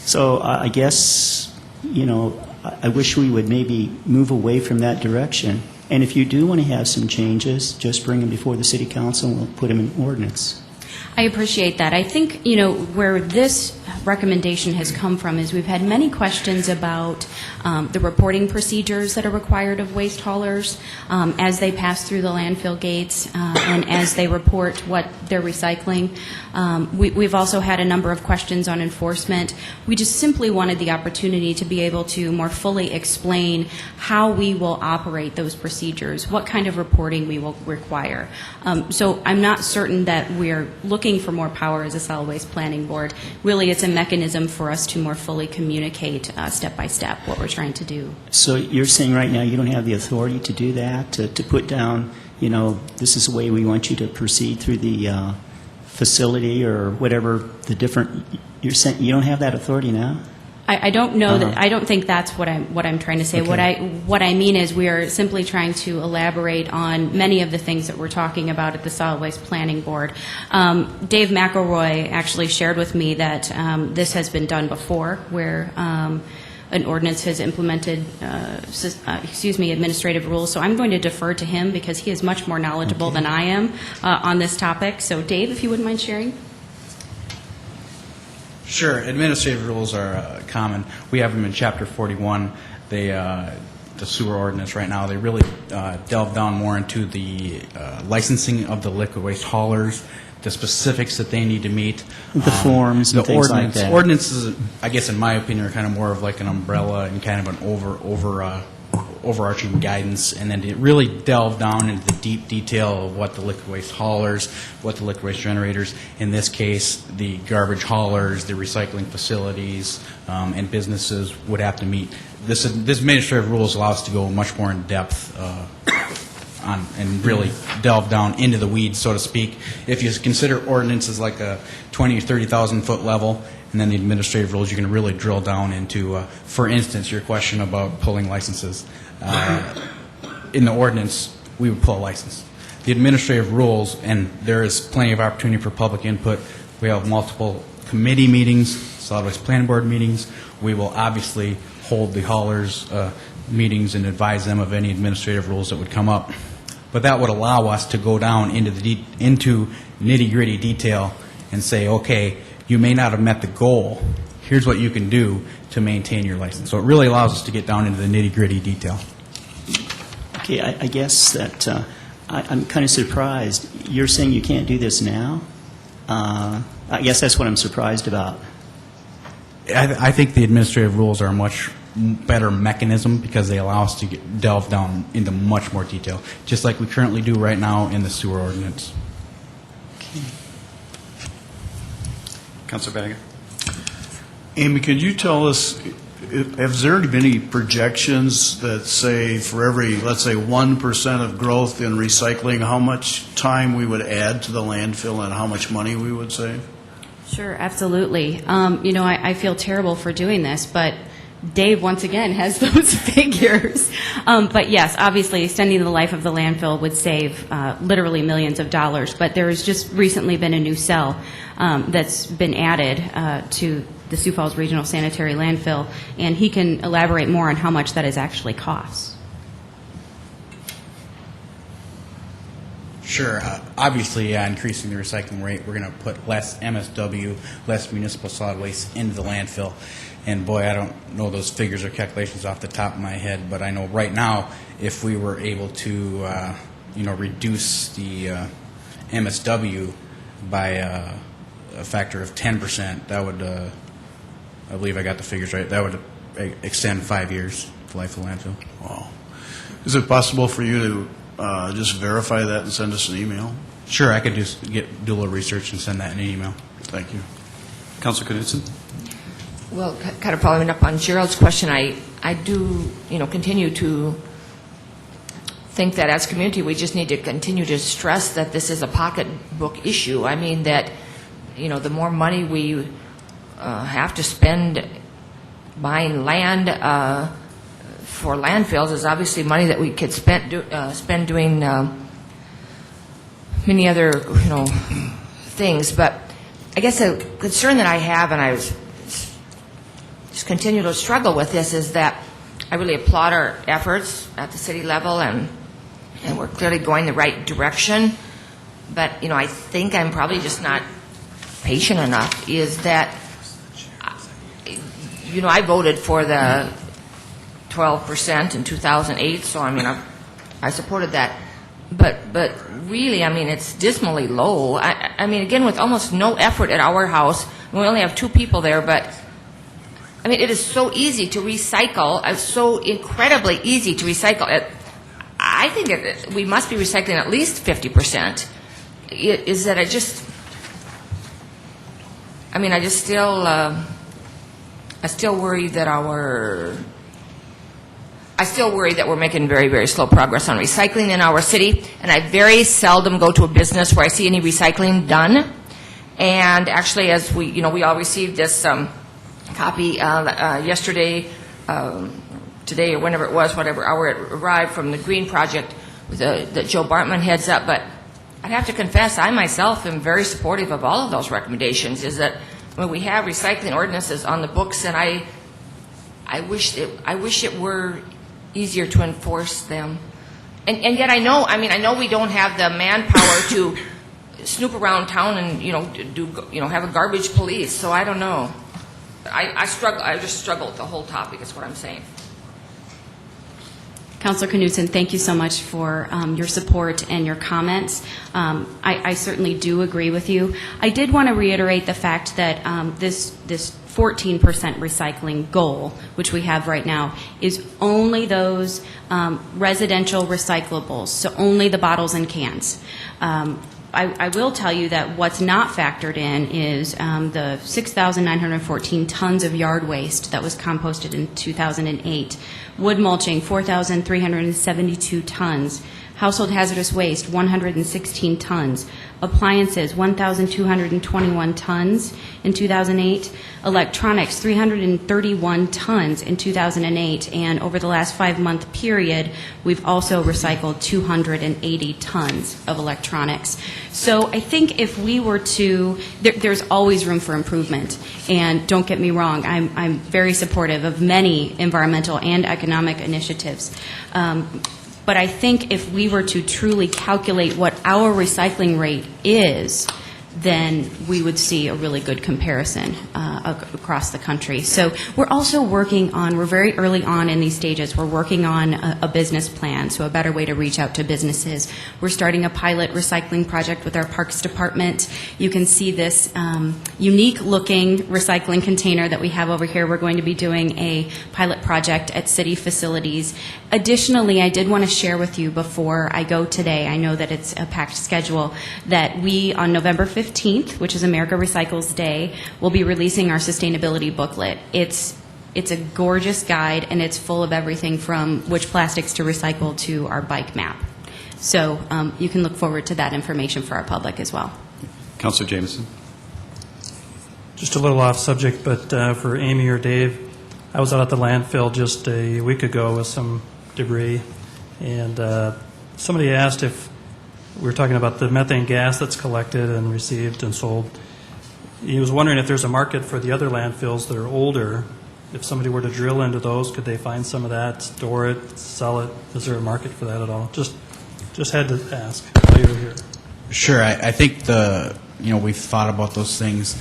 So I guess, I wish we would maybe move away from that direction. And if you do want to have some changes, just bring them before the City Council and we'll put them in ordinance. I appreciate that. I think, where this recommendation has come from is we've had many questions about the reporting procedures that are required of waste haulers as they pass through the landfill gates and as they report what they're recycling. We've also had a number of questions on enforcement. We just simply wanted the opportunity to be able to more fully explain how we will operate those procedures, what kind of reporting we will require. So I'm not certain that we're looking for more power as a solid waste planning board. Really, it's a mechanism for us to more fully communicate step by step what we're trying to do. So you're saying right now you don't have the authority to do that, to put down, this is the way we want you to proceed through the facility or whatever the different, you're saying you don't have that authority now? I don't know that, I don't think that's what I'm trying to say. What I mean is we are simply trying to elaborate on many of the things that we're talking about at the Solid Waste Planning Board. Dave McElroy actually shared with me that this has been done before, where an ordinance has implemented, administrative rules. So I'm going to defer to him because he is much more knowledgeable than I am on this topic. So Dave, if you wouldn't mind sharing. Sure. Administrative rules are common. We have them in Chapter 41. They, the sewer ordinance right now, they really delve down more into the licensing of the liquid waste haulers, the specifics that they need to meet. The forms and the things ordinance. like that. Ordinances, I guess in my opinion, are kind of more of like an umbrella and kind of an overarching guidance, and then to really delve down into the deep detail of what the liquid waste haulers, what the liquid waste generators, in this case, the garbage haulers, the recycling facilities, and businesses would have to meet. This administrative rules allow us to go much more in depth on and really delve down into the weeds, so to speak. If you consider ordinances like a 20 or 30,000 foot level, and then the administrative rules, you can really drill down into, for instance, your question about pulling licenses. In the ordinance, we would pull a license. The administrative rules, and there is plenty of opportunity for public input. We have multiple committee meetings, solid waste planning board meetings. We will obviously hold the haulers meetings and advise them of any administrative rules that would come up. But that would allow us to go down into into nitty-gritty detail and say, okay, you may not have met the goal. Here's what you can do to maintain your license. So it really allows us to get down into the nitty-gritty detail. Okay, I guess that I'm kind of surprised. You're saying you can't do this now? I guess that's what I'm surprised about. I think the administrative rules are a much better mechanism because they allow us to delve down into much more detail, just like we currently do right now in the sewer ordinance. Councilor Bennigan? Amy, could you tell us, have there been any projections that say for every, let's say, 1% of growth in recycling, how much time we would add to the landfill and how much money we would save? Sure, absolutely. I feel terrible for doing this, but Dave, once again, has those figures. But yes, obviously, extending the life of the landfill would save literally millions of dollars. But there has just recently been a new cell that's been added to the Sioux Falls Regional Sanitary Landfill, and he can elaborate more on how much that is actually costs. Sure. Obviously, increasing the recycling rate, we're going to put less MSW, less municipal solid waste into the landfill. And boy, I don't know those figures or calculations off the top of my head, but I know right now, if we were able to, reduce the MSW by a factor of 10%, that would, I believe I got the figures right, that would extend 5 years the life of the landfill. Wow. Is it possible for you to just verify that and send us an email? Sure, I could just do a little research and send that in an email. Thank you. Councilor Knudsen? Well, kind of following up on Gerald's question, I do, continue to think that as a community, we just need to continue to stress that this is a pocketbook issue. I mean that, the more money we have to spend buying land for landfills is obviously money that we could spend doing many other, things. But I guess a concern that I have, and I was just continue to struggle with this, is that I really applaud our efforts at the city level, and we're clearly going the right direction. But, I think I'm probably just not patient enough, is that, I voted for the 12% in 2008, so, I supported that. But really, it's dismally low. Again, with almost no effort at our house. We only have 2 people there, but it is so easy to recycle. It's so incredibly easy to recycle. I think we must be recycling at least 50%. Is that I still worry that we're making very, very slow progress on recycling in our city, and I very seldom go to a business where I see any recycling done. And actually, as we all received this copy yesterday, today or whenever it was, whatever hour it arrived from the Green Project that Joe Bartman heads up. But I'd have to confess, I myself am very supportive of all of those recommendations. Is that when we have recycling ordinances on the books, and I wish it were easier to enforce them. And yet I know we don't have the manpower to snoop around town and have a garbage police. So I don't know. I just struggle with the whole topic. Is what I'm saying. Councilor Knudsen, thank you so much for your support and your comments. I certainly do agree with you. I did want to reiterate the fact that this 14% recycling goal, which we have right now, is only those residential recyclables, so only the bottles and cans. I will tell you that what's not factored in is the 6,914 tons of yard waste that was composted in 2008, wood mulching 4,372 tons, household hazardous waste 116 tons, appliances 1,221 tons in 2008, electronics 331 tons in 2008, and over the last 5-month period, we've also recycled 280 tons of electronics. So I think if we were to, there's always room for improvement, and don't get me wrong, I'm very supportive of many environmental and economic initiatives. But I think if we were to truly calculate what our recycling rate is, then we would see a really good comparison across the country. So we're also working on, we're very early on in these stages, we're working on a business plan, so a better way to reach out to businesses. We're starting a pilot recycling project with our Parks Department. You can see this unique-looking recycling container that we have over here. We're going to be doing a pilot project at city facilities. Additionally, I did want to share with you before I go today, I know that it's a packed schedule, that we, on November 15th, which is America Recycles Day, will be releasing our sustainability booklet. It's a gorgeous guide, and it's full of everything from which plastics to recycle to our bike map. So you can look forward to that information for our public as well. Councilor Jameson. Just a little off subject, but for Amy or Dave, I was out at the landfill just a week ago with some debris, and somebody asked if we were talking about the methane gas that's collected and received and sold. He was wondering if there's a market for the other landfills that are older. If somebody were to drill into those, could they find some of that, store it, sell it? Is there a market for that at all? Just had to ask while you were here. Sure. I think we've thought about those things.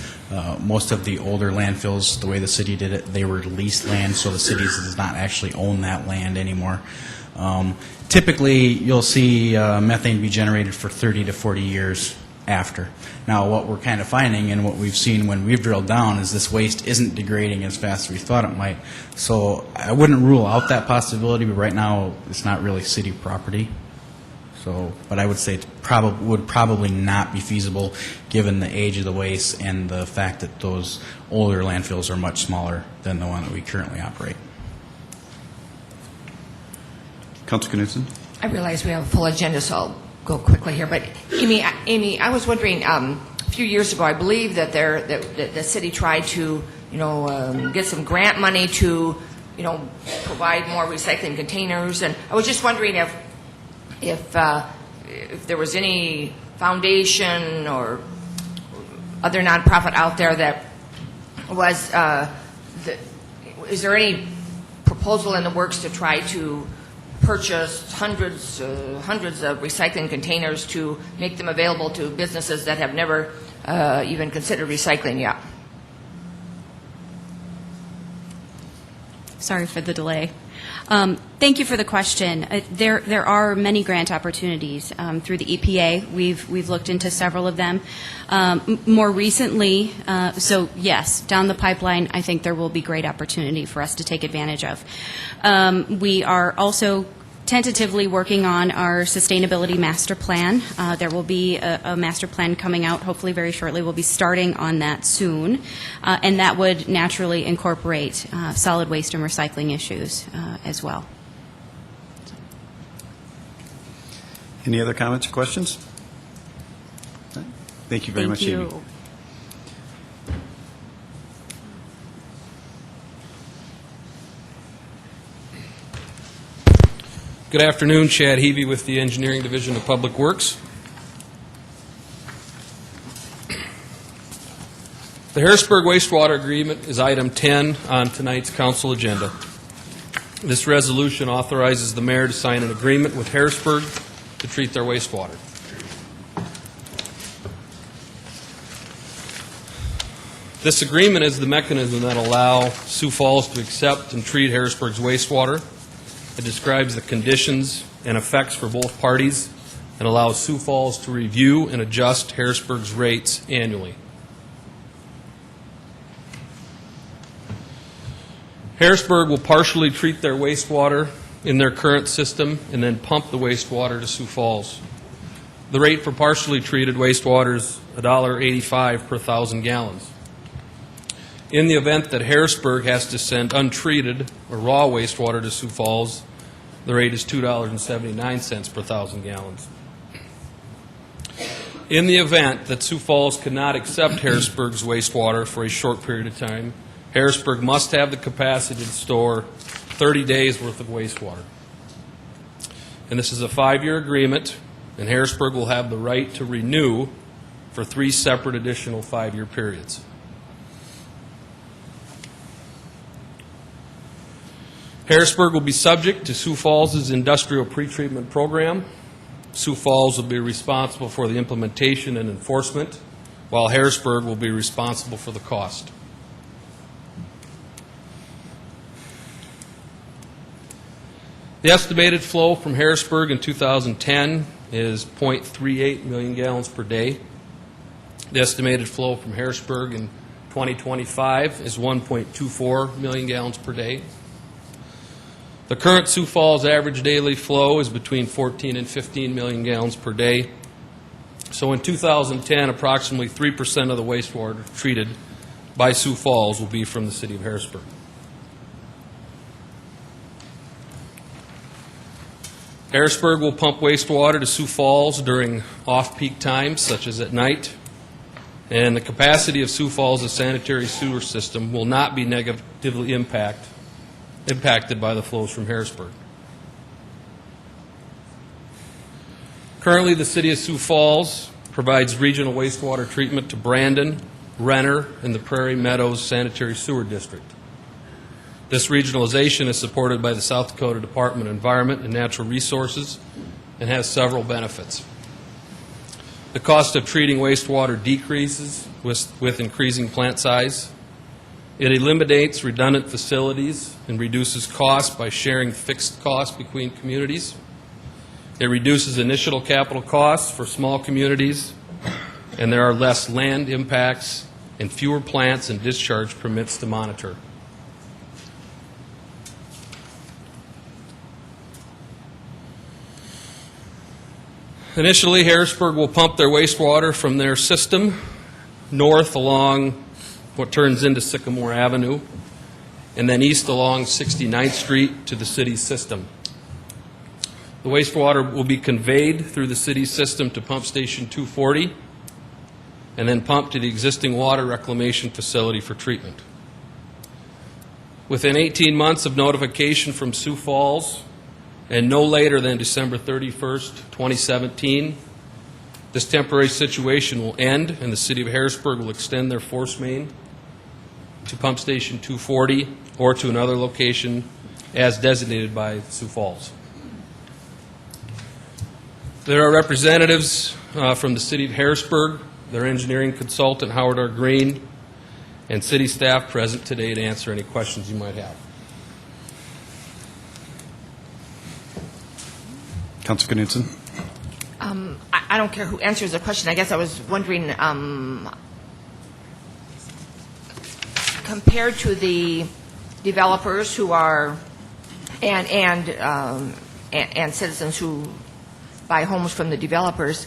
Most of the older landfills, the way the city did it, they were leased land, so the city does not actually own that land anymore. Typically, you'll see methane be generated for 30 to 40 years after. Now, what we're kind of finding and what we've seen when we've drilled down is this waste isn't degrading as fast as we thought it might. So I wouldn't rule out that possibility, but right now it's not really city property. So, but I would say it would probably not be feasible given the age of the waste and the fact that those older landfills are much smaller than the one that we currently operate. Councilor Knudsen. I realize we have a full agenda, so I'll go quickly here. But Amy, I was wondering, a few years ago, I believe that the city tried to, get some grant money to, provide more recycling containers. And I was just wondering if there was any foundation or other nonprofit out there that was, is there any proposal in the works to try to purchase hundreds of recycling containers to make them available to businesses that have never even considered recycling yet? Sorry for the delay. Thank you for the question. There are many grant opportunities through the EPA. We've looked into several of them. More recently, so yes, down the pipeline, I think there will be great opportunity for us to take advantage of. We are also tentatively working on our sustainability master plan. There will be a master plan coming out hopefully very shortly. We'll be starting on that soon, and that would naturally incorporate solid waste and recycling issues as well. Any other comments or questions? Thank you very much, Amy. Good afternoon, Chad Heavey with the Engineering Division of Public Works. The Harrisburg Wastewater Agreement is item 10 on tonight's council agenda. This resolution authorizes the mayor to sign an agreement with Harrisburg to treat their wastewater. This agreement is the mechanism that allows Sioux Falls to accept and treat Harrisburg's wastewater. It describes the conditions and effects for both parties and allows Sioux Falls to review and adjust Harrisburg's rates annually. Harrisburg will partially treat their wastewater in their current system and then pump the wastewater to Sioux Falls. The rate for partially treated wastewater is $1.85 per 1,000 gallons. In the event that Harrisburg has to send untreated or raw wastewater to Sioux Falls, the rate is $2.79 per 1,000 gallons. In the event that Sioux Falls cannot accept Harrisburg's wastewater for a short period of time, Harrisburg must have the capacity to store 30 days' worth of wastewater. And this is a 5-year agreement, and Harrisburg will have the right to renew for 3 separate additional 5-year periods. Harrisburg will be subject to Sioux Falls' industrial pretreatment program. Sioux Falls will be responsible for the implementation and enforcement, while Harrisburg will be responsible for the cost. The estimated flow from Harrisburg in 2010 is 0.38 million gallons per day. The estimated flow from Harrisburg in 2025 is 1.24 million gallons per day. The current Sioux Falls average daily flow is between 14 and 15 million gallons per day. So in 2010, approximately 3% of the wastewater treated by Sioux Falls will be from the city of Harrisburg. Harrisburg will pump wastewater to Sioux Falls during off-peak times, such as at night, and the capacity of Sioux Falls' sanitary sewer system will not be negatively impacted by the flows from Harrisburg. Currently, the city of Sioux Falls provides regional wastewater treatment to Brandon, Renner, and the Prairie Meadows Sanitary Sewer District. This regionalization is supported by the South Dakota Department of Environment and Natural Resources and has several benefits. The cost of treating wastewater decreases with increasing plant size. It eliminates redundant facilities and reduces costs by sharing fixed costs between communities. It reduces initial capital costs for small communities, and there are less land impacts and fewer plants and discharge permits to monitor. Initially, Harrisburg will pump their wastewater from their system north along what turns into Sycamore Avenue, and then east along 69th Street to the city's system. The wastewater will be conveyed through the city's system to Pump Station 240 and then pumped to the existing water reclamation facility for treatment. Within 18 months of notification from Sioux Falls, and no later than December 31st, 2017, this temporary situation will end, and the city of Harrisburg will extend their force main to Pump Station 240 or to another location as designated by Sioux Falls. There are representatives from the city of Harrisburg, their engineering consultant, Howard R. Green, and city staff present today to answer any questions you might have. Councilor Knudsen? I don't care who answers the question. I guess I was wondering, compared to the developers who are, and citizens who buy homes from the developers,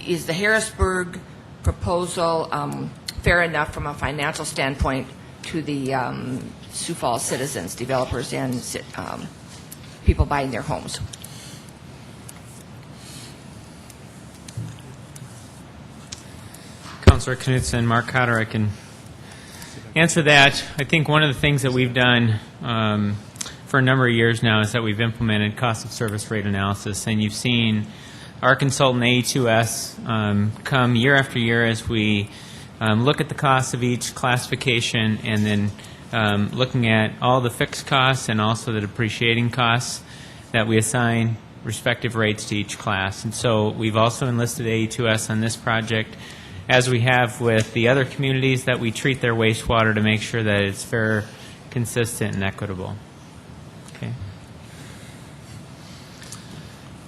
is the Harrisburg proposal fair enough from a financial standpoint to the Sioux Falls citizens, developers, and people buying their homes? Councilor Knudsen, Mark Cotter, I can answer that, I think one of the things that we've done for a number of years now is that we've implemented cost of service rate analysis, and you've seen our consultant AE2S come year after year as we look at the costs of each classification and then looking at all the fixed costs and also the depreciating costs that we assign respective rates to each class. And so we've also enlisted AE2S on this project, as we have with the other communities that we treat their wastewater, to make sure that it's fair, consistent, and equitable. Okay.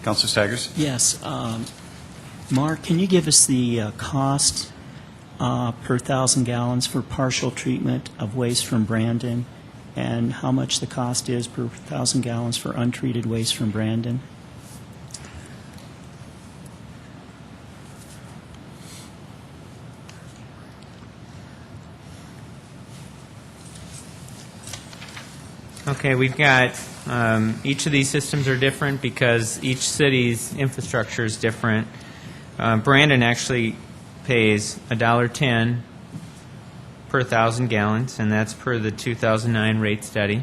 Councilor Staggers? Yes. Mark, can you give us the cost per 1,000 gallons for partial treatment of waste from Brandon, and how much the cost is per 1,000 gallons for untreated waste from Brandon? Okay, we've got, each of these systems are different because each city's infrastructure is different. Brandon actually pays $1.10 per 1,000 gallons, and that's per the 2009 rate study.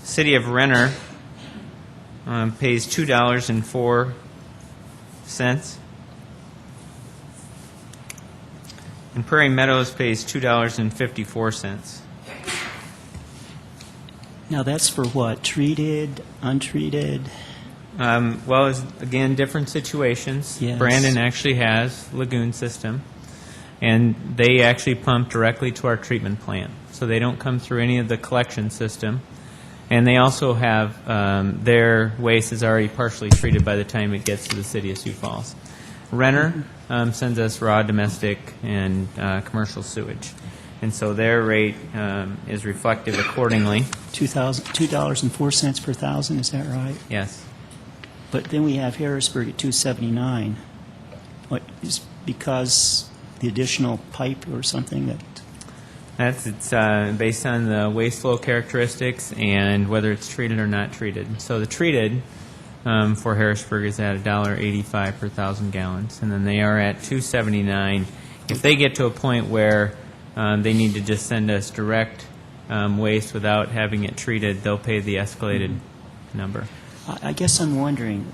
City of Renner pays $2.04. And Prairie Meadows pays $2.54. Now, that's for what? Treated, untreated? Well, again, different situations. Yes. Brandon actually has lagoon system, and they actually pump directly to our treatment plant, so they don't come through any of the collection system. And they also have their waste is already partially treated by the time it gets to the city of Sioux Falls. Renner sends us raw domestic and commercial sewage. And so their rate is reflective accordingly. $2.04 per 1,000, is that right? Yes. But then we have Harrisburg at $2.79. What is because the additional pipe or something that? It's based on the waste flow characteristics and whether it's treated or not treated. So the treated for Harrisburg is at $1.85 per 1,000 gallons, and then they are at $2.79. If they get to a point where they need to just send us direct waste without having it treated, they'll pay the escalated number. I guess I'm wondering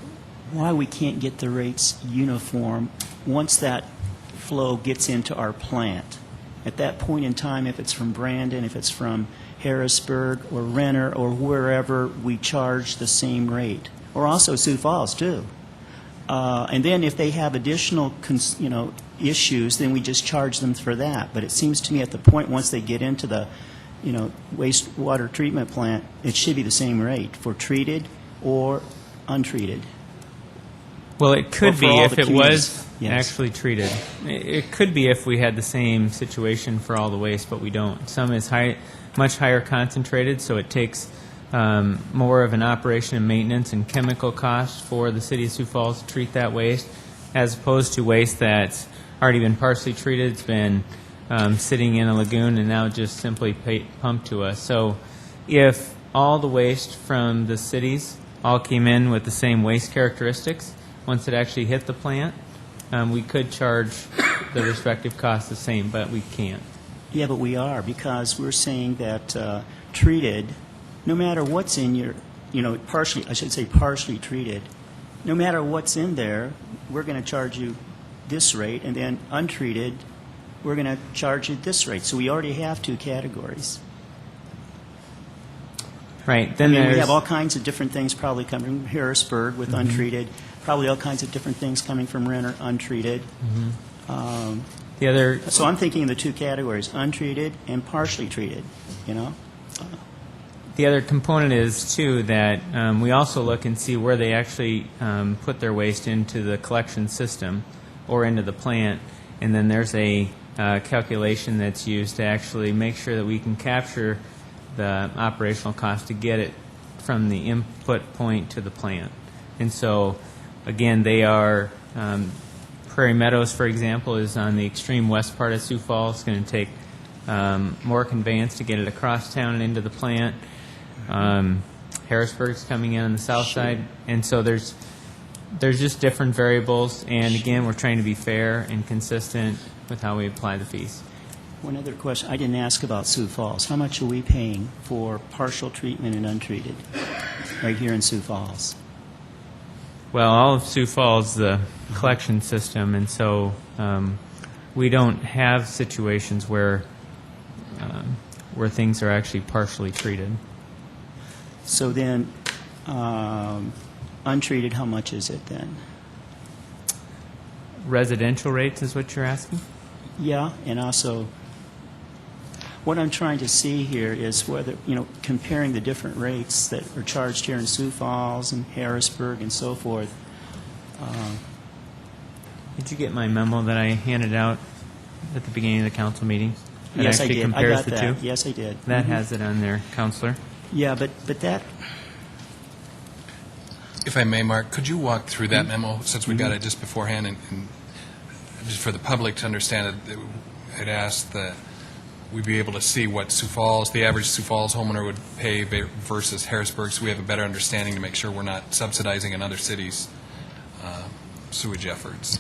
why we can't get the rates uniform once that flow gets into our plant. At that point in time, if it's from Brandon, if it's from Harrisburg or Renner or wherever, we charge the same rate. Or also Sioux Falls, too. And then if they have additional issues, then we just charge them for that. But it seems to me at the point once they get into the wastewater treatment plant, it should be the same rate for treated or untreated. Well, it could be if it was Yes. actually treated. It could be if we had the same situation for all the waste, but we don't. Some is much higher concentrated, so it takes more of an operation and maintenance and chemical cost for the city of Sioux Falls to treat that waste, as opposed to waste that's already been partially treated. It's been sitting in a lagoon and now just simply pumped to us. So if all the waste from the cities all came in with the same waste characteristics, once it actually hit the plant, we could charge the respective costs the same, but we can't. Yeah, but we are, because we're saying that treated, no matter what's in your, partially treated, no matter what's in there, we're going to charge you this rate, and then untreated, we're going to charge you this rate. So we already have two categories. Right. Then we there's have all kinds of different things probably coming from Harrisburg with untreated, probably all kinds of different things coming from Renner, untreated. the other. So I'm thinking of the two categories, untreated and partially treated, The other component is, too, that we also look and see where they actually put their waste into the collection system or into the plant, and then there's a calculation that's used to actually make sure that we can capture the operational cost to get it from the input point to the plant. And so, again, they are, Prairie Meadows, for example, is on the extreme west part of Sioux Falls. It's going to take more conveyance to get it across town and into the plant. Harrisburg's coming in on the south side, and so there's just different variables, and again, we're trying to be fair and consistent with how we apply the fees. One other question. I didn't ask about Sioux Falls. How much are we paying for partial treatment and untreated right here in Sioux Falls? Well, all of Sioux Falls is the collection system, and so we don't have situations where things are actually partially treated. So then, untreated, how much is it then? Residential rates is what you're asking? Yeah, and also, what I'm trying to see here is whether, comparing the different rates that are charged here in Sioux Falls and Harrisburg and so forth. Did you get my memo that I handed out at the beginning of the council meeting? That Yes, I actually did. I compares got the that. two? Yes, I did. That Mhm. has it on there, Counselor. Yeah, but that, If I may, Mark, could you walk through that memo, since we got it just beforehand, and just for the public to understand it, I'd asked that we be able to see what Sioux Falls, the average Sioux Falls homeowner would pay versus Harrisburg, so we have a better understanding to make sure we're not subsidizing another city's sewage efforts.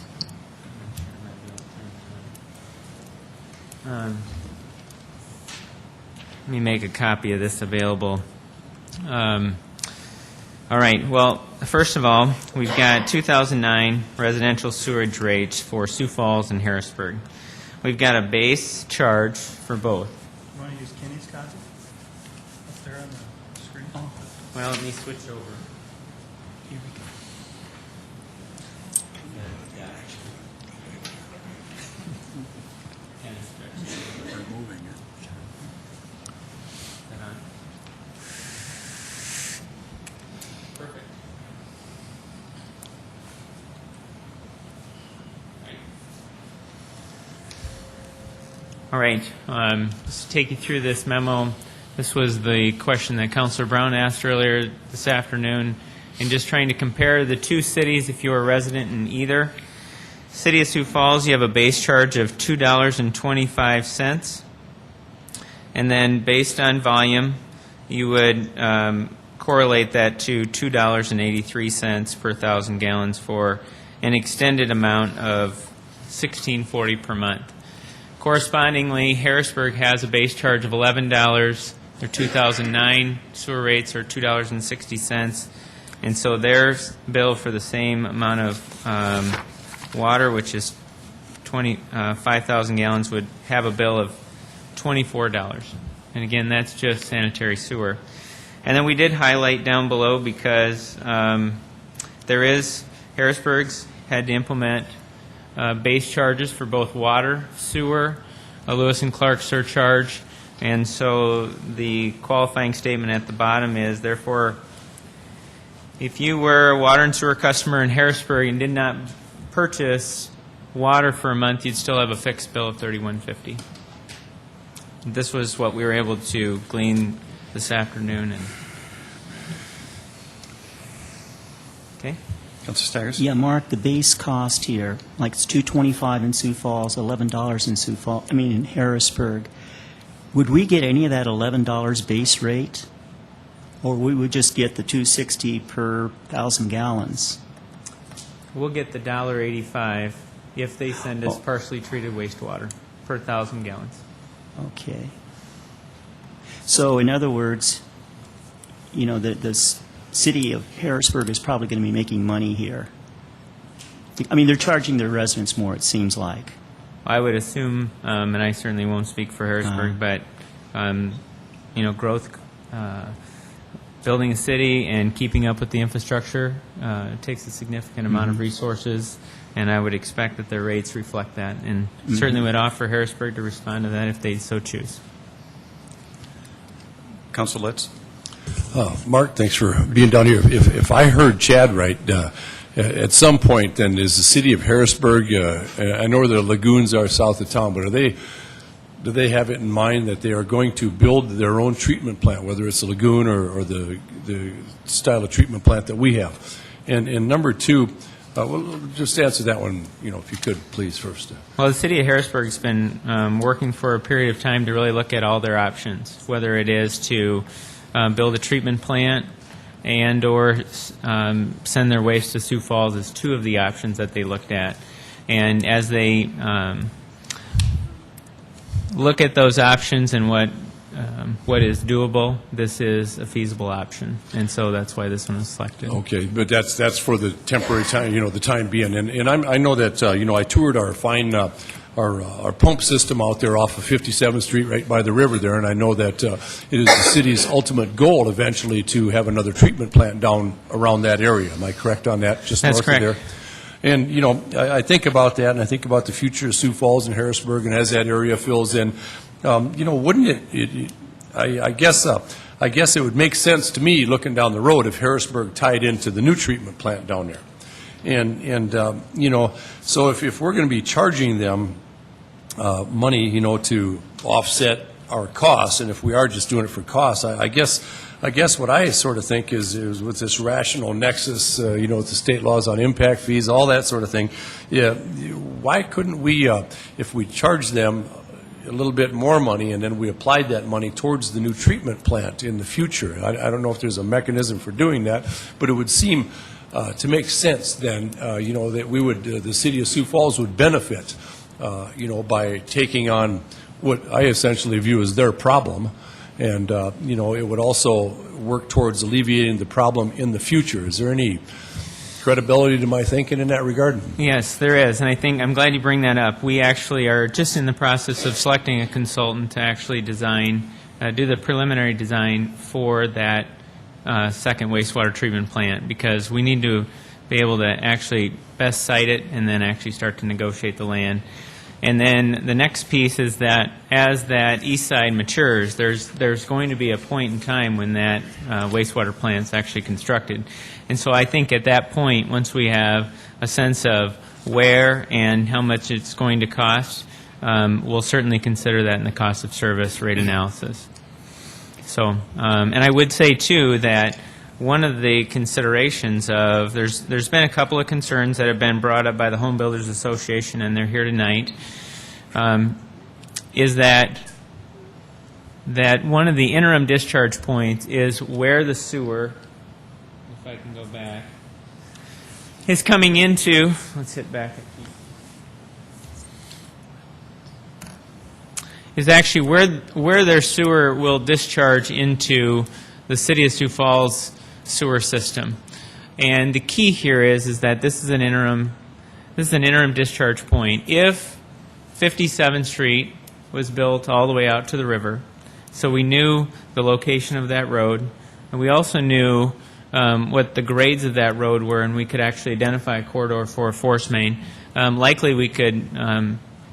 Let me make a copy of this available. All right, well, first of all, we've got 2009 residential sewage rates for Sioux Falls and Harrisburg. We've got a base charge for both. You want to use Kenny's copy? Up there on the screen? Well, let me switch over. All right, just to take you through this memo. This was the question that Councilor Brown asked earlier this afternoon, and just trying to compare the two cities if you're a resident in either. City of Sioux Falls, you have a base charge of $2.25, and then based on volume, you would correlate that to $2.83 per 1,000 gallons for an extended amount of $16.40 per month. Correspondingly, Harrisburg has a base charge of $11. Their 2009 sewer rates are $2.60, and so their bill for the same amount of water, which is 5,000 gallons, would have a bill of $24. And again, that's just sanitary sewer. And then we did highlight down below because Harrisburg's had to implement base charges for both water, sewer, a Lewis and Clark surcharge, and so the qualifying statement at the bottom is, therefore, if you were a water and sewer customer in Harrisburg and did not purchase water for a month, you'd still have a fixed bill of $31.50. This was what we were able to glean this afternoon. Okay. Councilor Staggers? yeah, Mark, the base cost here, like it's $2.25 in Sioux Falls, $11 in Harrisburg. Would we get any of that $11 base rate, or we would just get the $2.60 per 1,000 gallons? We'll get the $1.85 if they send us Oh. partially treated wastewater per 1,000 gallons. Okay. So, in other words, the city of Harrisburg is probably going to be making money here. I mean, they're charging their residents more, it seems like. I would assume, and I certainly won't speak for Harrisburg, but growth, building a city and keeping up with the infrastructure takes a significant amount of resources, and I would expect that their rates reflect that, and certainly would offer Harrisburg to respond to that if they so choose. Councilor Litz? Mark, thanks for being down here. If I heard Chad right, at some point, then, is the city of Harrisburg, I know where the lagoons are south of town, but do they have it in mind that they are going to build their own treatment plant, whether it's a lagoon or the style of treatment plant that we have? And number two, well, just answer that one, if you could, please, first. Well, the city of Harrisburg's been working for a period of time to really look at all their options, whether it is to build a treatment plant and or send their waste to Sioux Falls is two of the options that they looked at. And as they look at those options and what is doable, this is a feasible option, and so that's why this one was selected. Okay, but that's for the temporary time, the time being. And I know that, I toured our fine, our pump system out there off of 57th Street right by the river there, and I know that it is the city's ultimate goal eventually to have another treatment plant down around that area. Am I correct on that, just That's north correct. of there? And, I think about that, and I think about the future of Sioux Falls and Harrisburg, and as that area fills in, wouldn't I guess it would make sense to me, looking down the road, if Harrisburg tied into the new treatment plant down there. And so if we're going to be charging them money, to offset our costs, and if we are just doing it for costs, I guess what I sort of think is with this rational nexus, with the state laws on impact fees, all that sort of thing, why couldn't we, if we charge them a little bit more money and then we applied that money towards the new treatment plant in the future? I don't know if there's a mechanism for doing that, but it would seem to make sense then, that we would, the city of Sioux Falls would benefit, by taking on what I essentially view as their problem. And, it would also work towards alleviating the problem in the future. Is there any credibility to my thinking in that regard? Yes, there is, and I'm glad you bring that up. We actually are just in the process of selecting a consultant to actually design, do the preliminary design for that second wastewater treatment plant, because we need to be able to actually best site it and then actually start to negotiate the land. And then the next piece is that as that east side matures, there's going to be a point in time when that wastewater plant's actually constructed. And so I think at that point, once we have a sense of where and how much it's going to cost, we'll certainly consider that in the cost of service rate analysis. So, and I would say too that one of the considerations of, there's been a couple of concerns that have been brought up by the Home Builders Association, and they're here tonight, is that one of the interim discharge points is where the sewer, if I can go back, is coming into, let's hit back, is actually where their sewer will discharge into the City of Sioux Falls sewer system. And the key here is that this is an interim discharge point. If 57th Street was built all the way out to the river, so we knew the location of that road, and we also knew what the grades of that road were, and we could actually identify a corridor for a force main, likely we could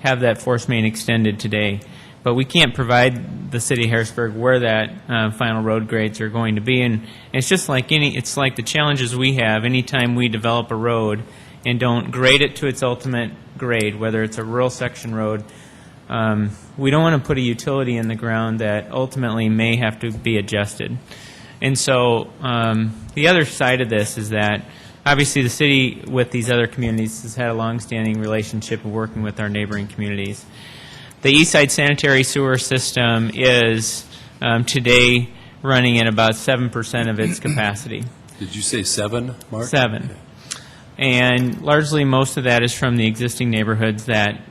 have that force main extended today. But we can't provide the city of Harrisburg where that final road grades are going to be, and it's just like it's like the challenges we have anytime we develop a road and don't grade it to its ultimate grade, whether it's a rural section road. We don't want to put a utility in the ground that ultimately may have to be adjusted. And so the other side of this is that obviously the city with these other communities has had a long-standing relationship of working with our neighboring communities. The East Side Sanitary Sewer System is today running at about 7% of its capacity. Did you say 7, Mark? 7. And largely most of that is from the existing neighborhoods that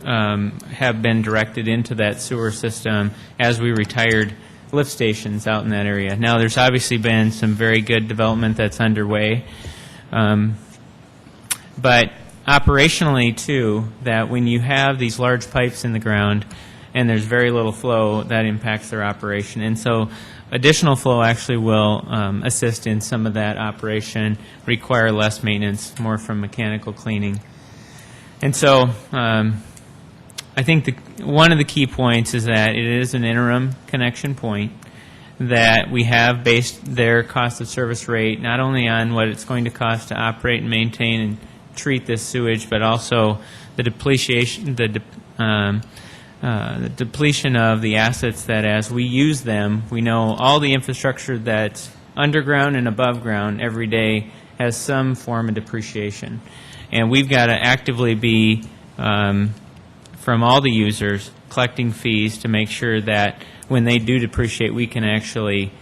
have been directed into that sewer system as we retired lift stations out in that area. Now, there's obviously been some very good development that's underway. But operationally, too, that when you have these large pipes in the ground and there's very little flow, that impacts their operation. And so additional flow actually will assist in some of that operation, require less maintenance, more from mechanical cleaning. And so I think one of the key points is that it is an interim connection point, that we have based their cost of service rate not only on what it's going to cost to operate and maintain and treat this sewage, but also the depletion of the assets that as we use them, we know all the infrastructure that's underground and above ground every day has some form of depreciation. And we've got to actively be, from all the users, collecting fees to make sure that when they do depreciate, we can actually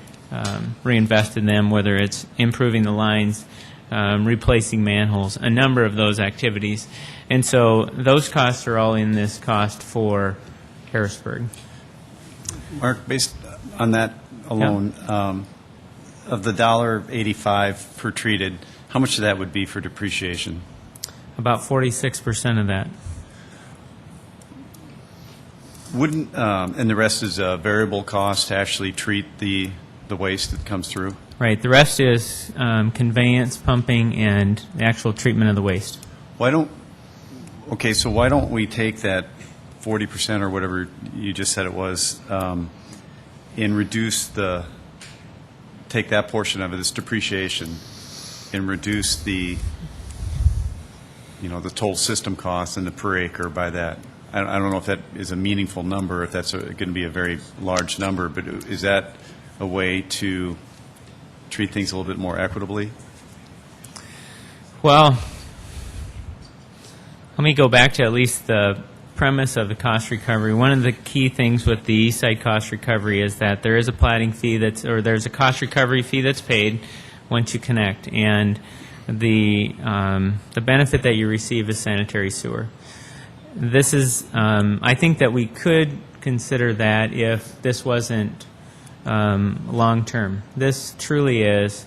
reinvest in them, whether it's improving the lines, replacing manholes, a number of those activities. And so those costs are all in this cost for Harrisburg. Mark, based on that alone, of the $1.85 per treated, how much of that would be for depreciation? About 46% of that. Wouldn't, and the rest is a variable cost to actually treat the waste that comes through? Right. The rest is conveyance, pumping, and the actual treatment of the waste. So why don't we take that 40% or whatever you just said it was, and take that portion of it as depreciation and reduce the total system cost and the per acre by that? I don't know if that is a meaningful number, if that's going to be a very large number, but is that a way to treat things a little bit more equitably? Well, let me go back to at least the premise of the cost recovery. One of the key things with the east side cost recovery is that there is a platting fee there's a cost recovery fee that's paid once you connect, and the benefit that you receive is sanitary sewer. This is, I think that we could consider that if this wasn't long-term. This truly is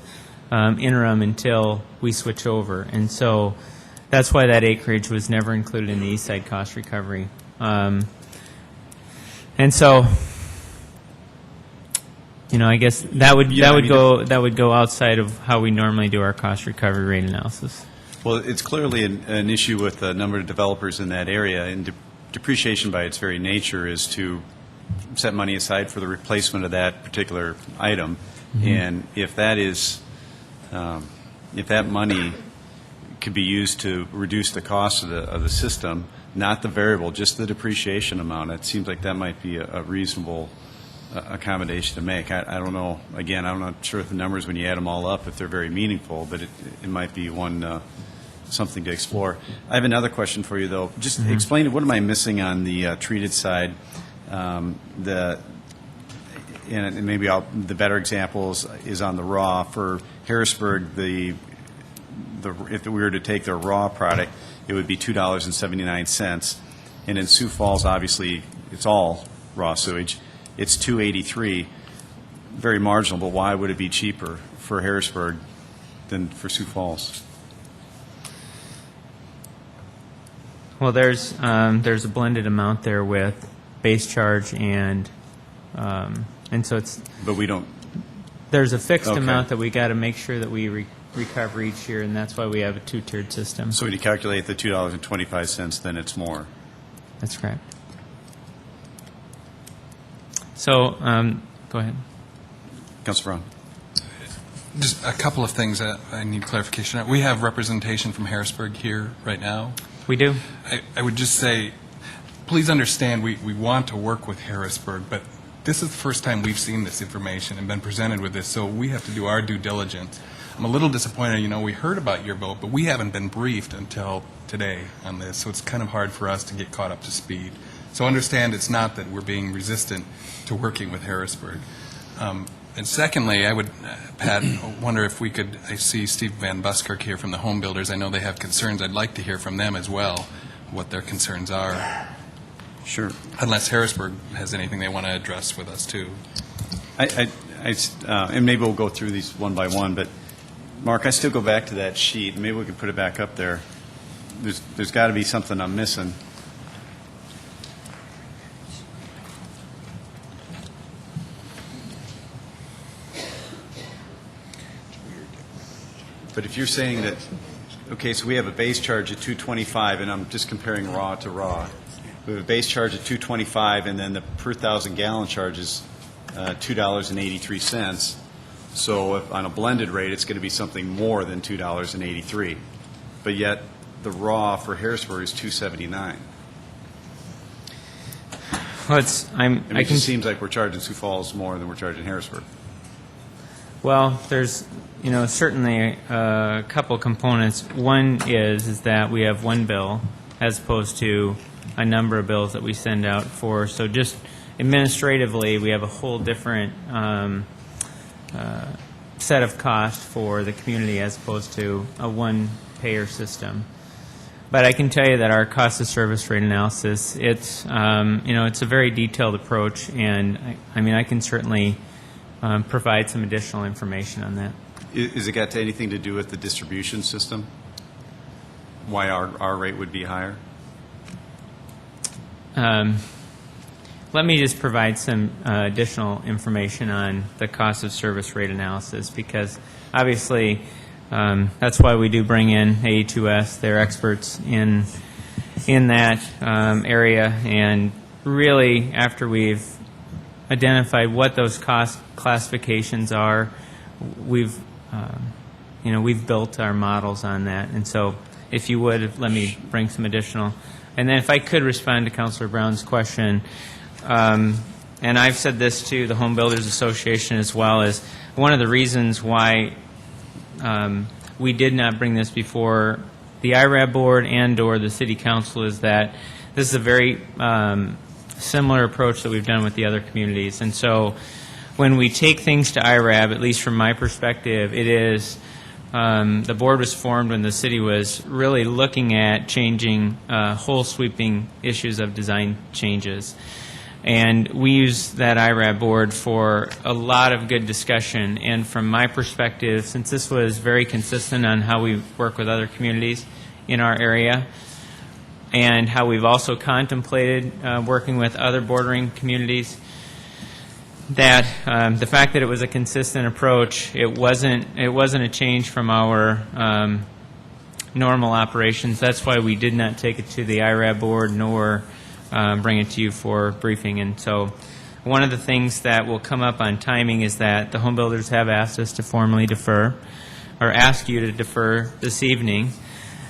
interim until we switch over. And so that's why that acreage was never included in the east side cost recovery. And so, I guess that would go outside of how we normally do our cost recovery rate analysis. Well, it's clearly an issue with a number of developers in that area, and depreciation by its very nature is to set money aside for the replacement of that particular item. Mm-hmm. And if that money could be used to reduce the cost of the system, not the variable, just the depreciation amount, it seems like that might be a reasonable accommodation to make. I don't know. Again, I'm not sure if the numbers, when you add them all up, if they're very meaningful, but it might be something to explore. I have another question for you, though. Just explain, what am I missing on the treated side? And maybe the better example is on the raw. For Harrisburg, if we were to take their raw product, it would be $2.79. And in Sioux Falls, obviously, it's all raw sewage. It's $2.83, very marginal, but why would it be cheaper for Harrisburg than for Sioux Falls? Well, there's a blended amount there with base charge and so it's. But we don't. There's a fixed amount that we got to make sure that we recover each year, and that's why we have a two-tiered system. So when you calculate the $2.25, then it's more. That's correct. So, go ahead. Councilor Brown. Just a couple of things that I need clarification on. We have representation from Harrisburg here right now. We do. I would just say, please understand, we want to work with Harrisburg, but this is the first time we've seen this information and been presented with this, so we have to do our due diligence. I'm a little disappointed, we heard about your vote, but we haven't been briefed until today on this, so it's kind of hard for us to get caught up to speed. So understand it's not that we're being resistant to working with Harrisburg. And secondly, I would, Pat, wonder if we could, I see Steve Van Buskirk here from the Home Builders. I know they have concerns. I'd like to hear from them as well, what their concerns are. Sure. Unless Harrisburg has anything they want to address with us, too. And maybe we'll go through these one by one, but Mark, I still go back to that sheet. Maybe we can put it back up there. There's got to be something I'm missing. But if you're saying that, okay, so we have a base charge at $2.25, and I'm just comparing raw to raw. We have a base charge at $2.25, and then the per 1,000 gallon charge is $2.83. So if on a blended rate, it's going to be something more than $2.83. But yet, the raw for Harrisburg is $2.79. Well, It just seems like we're charging Sioux Falls more than we're charging Harrisburg. Well, there's, certainly a couple components. One is that we have one bill as opposed to a number of bills that we send out for. So just administratively, we have a whole different set of costs for the community as opposed to a one-payer system. But I can tell you that our cost of service rate analysis, it's it's a very detailed approach, and I can certainly provide some additional information on that. Is it got to anything to do with the distribution system? Why our rate would be higher? Let me just provide some additional information on the cost of service rate analysis, because obviously that's why we do bring in AE2S. They're experts in that area, and really after we've identified what those cost classifications are, we've built our models on that. And so if you would, let me bring some additional. And then if I could respond to Councilor Brown's question, and I've said this to the Home Builders Association as well, as one of the reasons why we did not bring this before the IRAB board and or the City Council is that this is a very similar approach that we've done with the other communities. And so when we take things to IRAB, at least from my perspective, it is the board was formed when the city was really looking at changing whole sweeping issues of design changes. And we use that IRAB board for a lot of good discussion. And from my perspective, since this was very consistent on how we work with other communities in our area, and how we've also contemplated working with other bordering communities, that the fact that it was a consistent approach, it wasn't a change from our normal operations. That's why we did not take it to the IRAB board nor bring it to you for briefing. And so one of the things that will come up on timing is that the home builders have asked us to formally defer, or ask you to defer this evening,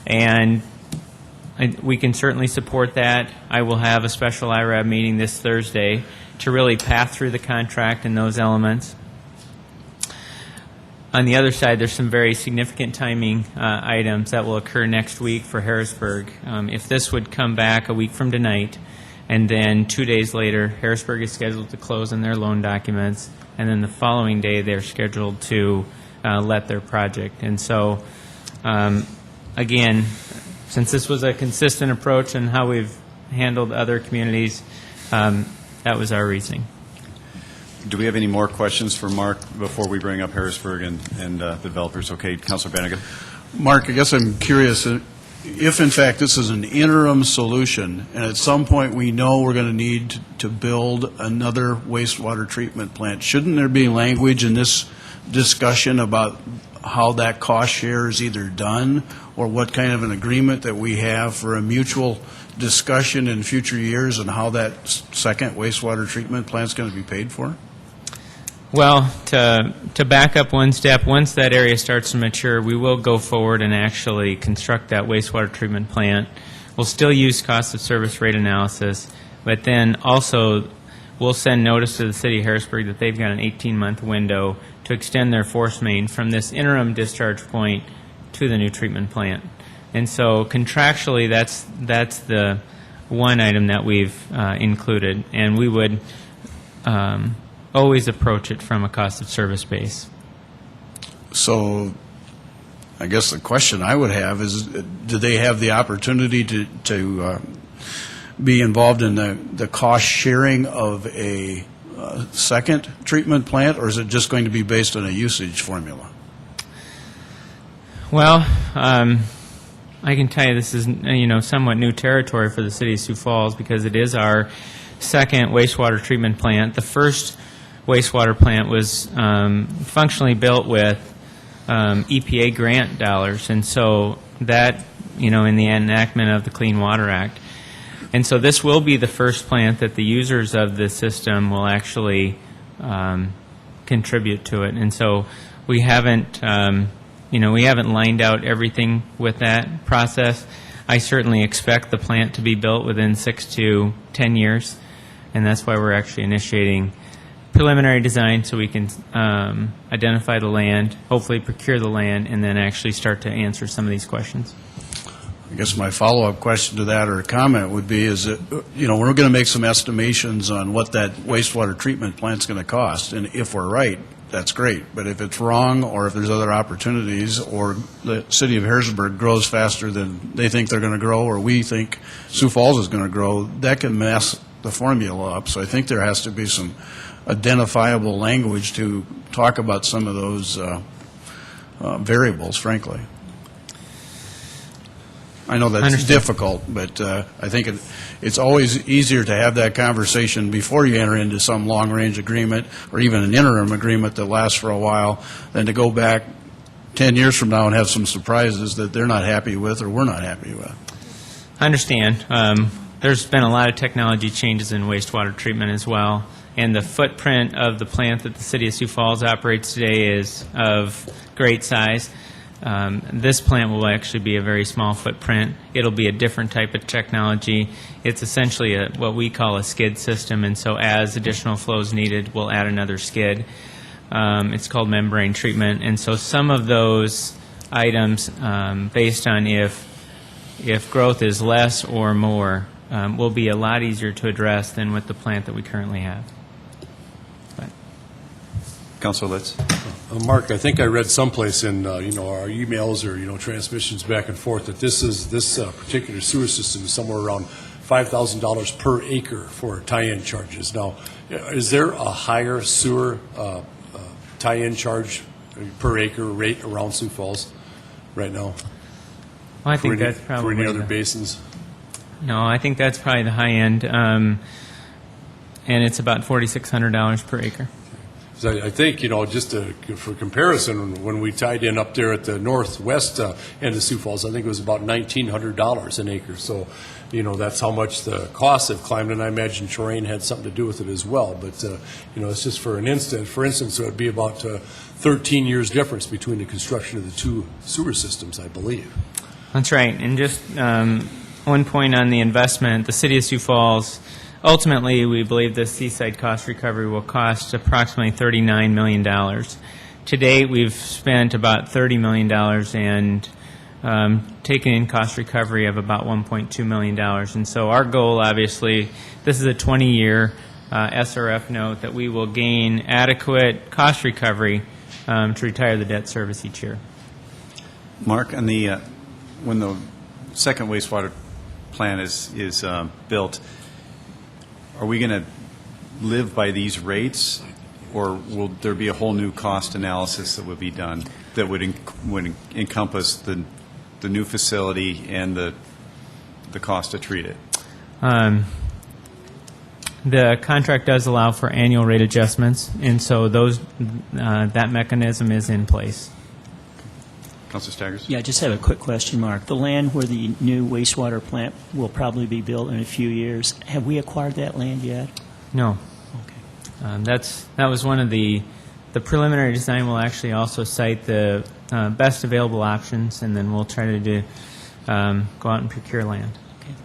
and we can certainly support that. I will have a special IRAB meeting this Thursday to really path through the contract and those elements. On the other side, there's some very significant timing items that will occur next week for Harrisburg. If this would come back a week from tonight, and then 2 days later, Harrisburg is scheduled to close on their loan documents, and then the following day they're scheduled to let their project. And so, again, since this was a consistent approach in how we've handled other communities, that was our reasoning. Do we have any more questions for Mark before we bring up Harrisburg and the developers? Okay, Councilor Bennigan. Mark, I guess I'm curious, if in fact this is an interim solution, and at some point we know we're going to need to build another wastewater treatment plant, shouldn't there be language in this discussion about how that cost share is either done, or what kind of an agreement that we have for a mutual discussion in future years and how that second wastewater treatment plant is going to be paid for? Well, to back up one step, once that area starts to mature, we will go forward and actually construct that wastewater treatment plant. We'll still use cost of service rate analysis, but then also we'll send notice to the City of Harrisburg that they've got an 18-month window to extend their force main from this interim discharge point to the new treatment plant. And so contractually, that's the one item that we've included, and we would always approach it from a cost of service base. So I guess the question I would have is, do they have the opportunity to be involved in the cost sharing of a second treatment plant, or is it just going to be based on a usage formula? Well, I can tell you this is somewhat new territory for the City of Sioux Falls, because it is our second wastewater treatment plant. The first wastewater plant was functionally built with EPA grant dollars, and so that, in the enactment of the Clean Water Act. And so this will be the first plant that the users of the system will actually contribute to it. And so we haven't, we haven't lined out everything with that process. I certainly expect the plant to be built within 6 to 10 years, and that's why we're actually initiating preliminary design so we can identify the land, hopefully procure the land, and then actually start to answer some of these questions. I guess my follow-up question to that, or comment, would be is that, we're going to make some estimations on what that wastewater treatment plant's going to cost, and if we're right, that's great. But if it's wrong, or if there's other opportunities, or the city of Harrisburg grows faster than they think they're going to grow, or we think Sioux Falls is going to grow, that can mess the formula up. So I think there has to be some identifiable language to talk about some of those variables, frankly. I know that's Understood. difficult, but I think it's always easier to have that conversation before you enter into some long-range agreement or even an interim agreement that lasts for a while than to go back 10 years from now and have some surprises that they're not happy with or we're not happy with. I understand. There's been a lot of technology changes in wastewater treatment as well, and the footprint of the plant that the City of Sioux Falls operates today is of great size. This plant will actually be a very small footprint. It'll be a different type of technology. It's essentially what we call a skid system, and so as additional flow is needed, we'll add another skid. It's called membrane treatment, and so some of those items, based on if growth is less or more, will be a lot easier to address than with the plant that we currently have. Councilor Litz. Mark, I think I read someplace in our emails or transmissions back and forth that this particular sewer system is somewhere around $5,000 per acre for tie-in charges. Now, is there a higher sewer tie-in charge per acre rate around Sioux Falls right now? Well, I think that's probably for any other basins. No, I think that's probably the high end, and it's about $4,600 per acre. So I think, just for comparison, when we tied in up there at the northwest end of Sioux Falls, I think it was about $1,900 an acre. So, that's how much the costs have climbed, and I imagine terrain had something to do with it as well. But, it's just for instance, it would be about 13 years difference between the construction of the two sewer systems, I believe. That's right. And just one point on the investment, the City of Sioux Falls, ultimately, we believe the seaside cost recovery will cost approximately $39 million. To date, we've spent about $30 million and taken in cost recovery of about $1.2 million. And so our goal, obviously, this is a 20-year SRF note that we will gain adequate cost recovery to retire the debt service each year. Mark, on the when the second wastewater plant is built, are we going to live by these rates, or will there be a whole new cost analysis that would be done that would encompass the new facility and the cost to treat it? The contract does allow for annual rate adjustments, and so that mechanism is in place. Councilor Staggers? Yeah, I just have a quick question, Mark. The land where the new wastewater plant will probably be built in a few years, have we acquired that land yet? No. Okay. That was one of the preliminary design will actually also cite the best available options, and then we'll try to go out and procure land. Okay.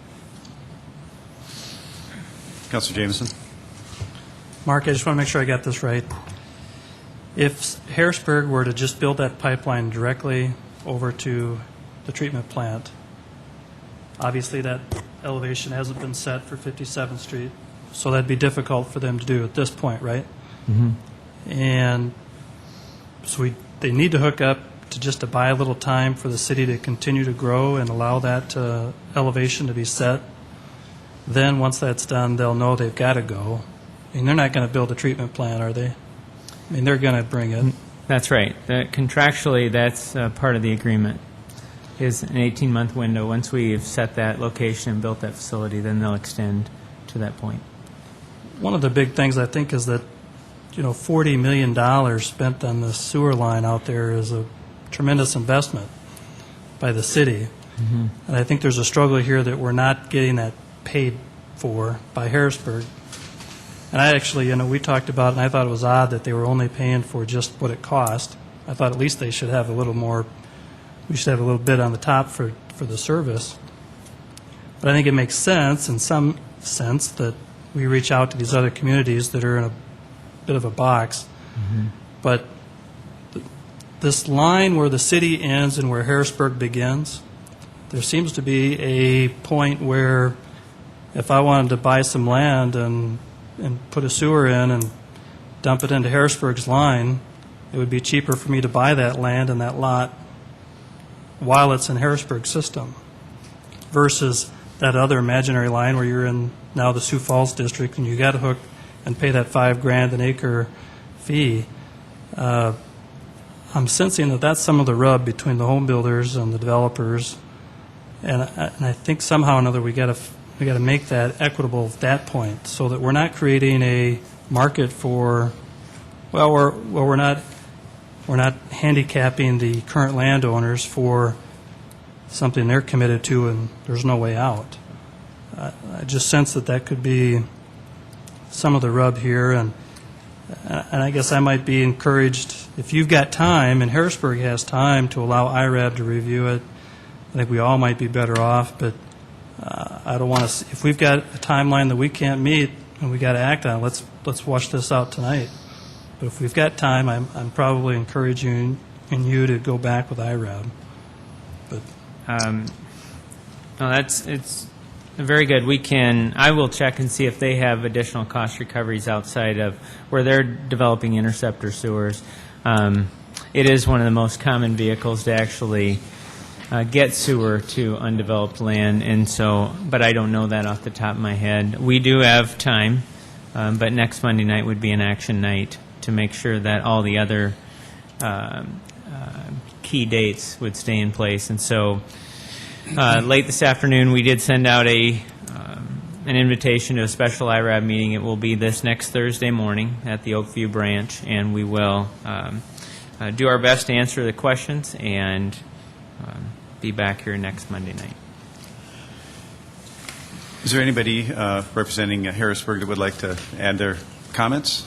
Councilor Jameson? Mark, I just want to make sure I got this right. If Harrisburg were to just build that pipeline directly over to the treatment plant, obviously that elevation hasn't been set for 57th Street, so that'd be difficult for them to do at this point, right? Mm-hmm. And so they need to hook up to buy a little time for the city to continue to grow and allow that elevation to be set. Then once that's done, they'll know they've got to go. I mean, they're not going to build a treatment plant, are they? I mean, they're going to bring it. That's right. Contractually, that's part of the agreement, is an 18-month window. Once we've set that location and built that facility, then they'll extend to that point. One of the big things, I think, is that, $40 million spent on the sewer line out there is a tremendous investment by the city. Mm-hmm. And I think there's a struggle here that we're not getting that paid for by Harrisburg. And I actually, we talked about it, and I thought it was odd that they were only paying for just what it cost. I thought at least they should have a little more, we should have a little bit on the top for the service. But I think it makes sense, in some sense, that we reach out to these other communities that are in a bit of a box. Mm-hmm. But this line where the city ends and where Harrisburg begins, there seems to be a point where if I wanted to buy some land and put a sewer in and dump it into Harrisburg's line, it would be cheaper for me to buy that land and that lot while it's in Harrisburg system versus that other imaginary line where you're in now the Sioux Falls district and you got to hook and pay that $5,000 an acre fee. I'm sensing that that's some of the rub between the home builders and the developers, and I think somehow or another we got to make that equitable at that point, so that we're not creating a market for, we're not handicapping the current landowners for something they're committed to and there's no way out. I just sense that could be some of the rub here, and I guess I might be encouraged, if you've got time, and Harrisburg has time to allow IRAB to review it, I think we all might be better off, but I don't want to, if we've got a timeline that we can't meet and we got to act on, let's wash this out tonight. But if we've got time, I'm probably encouraging you to go back with IRAB. But No, it's very good. I will check and see if they have additional cost recoveries outside of where they're developing interceptor sewers. It is one of the most common vehicles to actually get sewer to undeveloped land, and so, but I don't know that off the top of my head. We do have time, but next Monday night would be an action night to make sure that all the other key dates would stay in place. And so late this afternoon, we did send out an invitation to a special IRAB meeting. It will be this next Thursday morning at the Oakview branch, and we will do our best to answer the questions and be back here next Monday night. Is there anybody representing Harrisburg that would like to add their comments?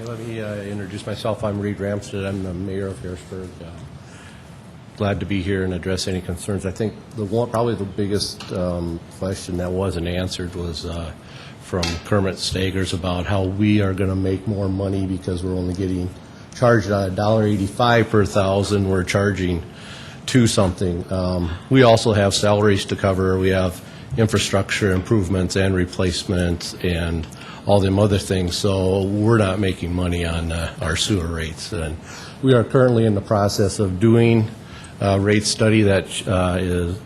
Let me introduce myself. I'm Reed Ramstead. I'm the mayor of Harrisburg. Glad to be here and address any concerns. I think probably the biggest question that wasn't answered was from Kermit Stagers about how we are going to make more money because we're only getting charged $1.85 per thousand. We're charging $2 something. We also have salaries to cover. We have infrastructure improvements and replacements and all them other things, so we're not making money on our sewer rates. And we are currently in the process of doing a rate study that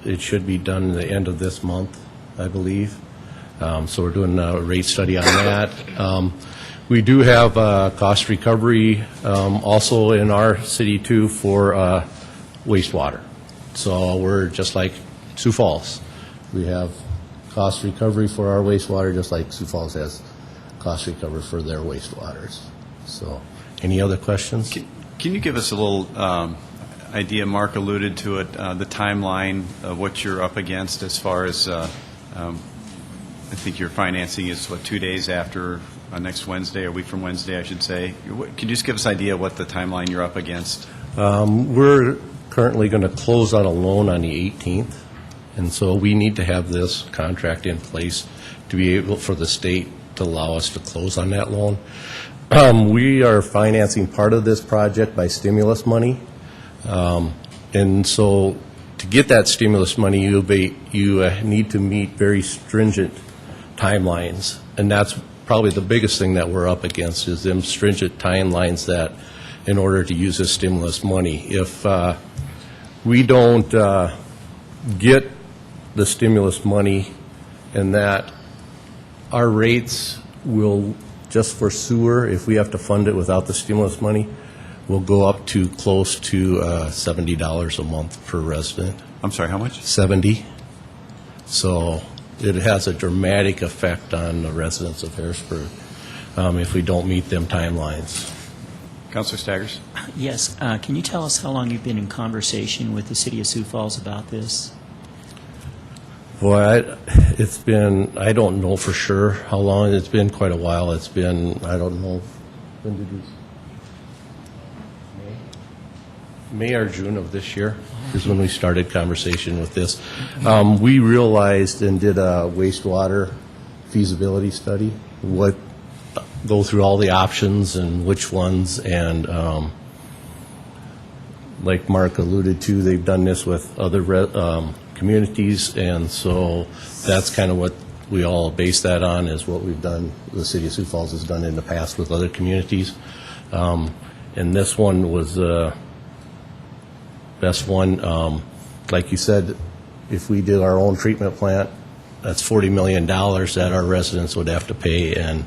it should be done at the end of this month, I believe. So we're doing a rate study on that. We do have cost recovery also in our city too for wastewater. So we're just like Sioux Falls. We have cost recovery for our wastewater just like Sioux Falls has cost recovery for their wastewaters. So, any other questions? Can you give us a little idea? Mark alluded to it, the timeline of what you're up against as far as, I think your financing is, 2 days after next Wednesday, a week from Wednesday, I should say. Can you just give us an idea of what the timeline you're up against? We're currently going to close on a loan on the 18th, and so we need to have this contract in place to be able for the state to allow us to close on that loan. We are financing part of this project by stimulus money, and so to get that stimulus money, you need to meet very stringent timelines, and that's probably the biggest thing that we're up against is them stringent timelines that in order to use this stimulus money. If we don't get the stimulus money and that our rates will, just for sewer, if we have to fund it without the stimulus money, will go up to close to $70 a month per resident. I'm sorry, how much? 70. So it has a dramatic effect on the residents of Harrisburg if we don't meet them timelines. Councilor Staggers? Yes. Can you tell us how long you've been in conversation with the City of Sioux Falls about this? Boy, it's been, I don't know for sure how long. It's been quite a while. It's been, I don't know, when did we? May or June of this year is when we started conversation with this. We realized and did a wastewater feasibility study, go through all the options and which ones, and like Mark alluded to, they've done this with other communities, and so that's kind of what we all base that on, is what we've done, the City of Sioux Falls has done in the past with other communities. And this one was the best one. Like you said, if we did our own treatment plant, that's $40 million that our residents would have to pay, and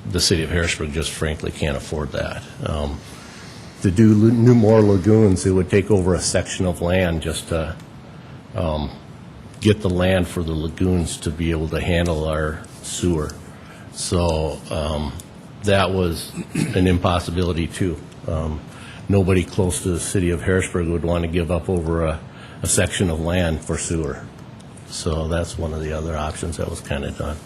the City of Harrisburg just frankly can't afford that. To do more lagoons, it would take over a section of land just to get the land for the lagoons to be able to handle our sewer. So that was an impossibility too. Nobody close to the City of Harrisburg would want to give up over a section of land for sewer. So that's one of the other options that was kind of done.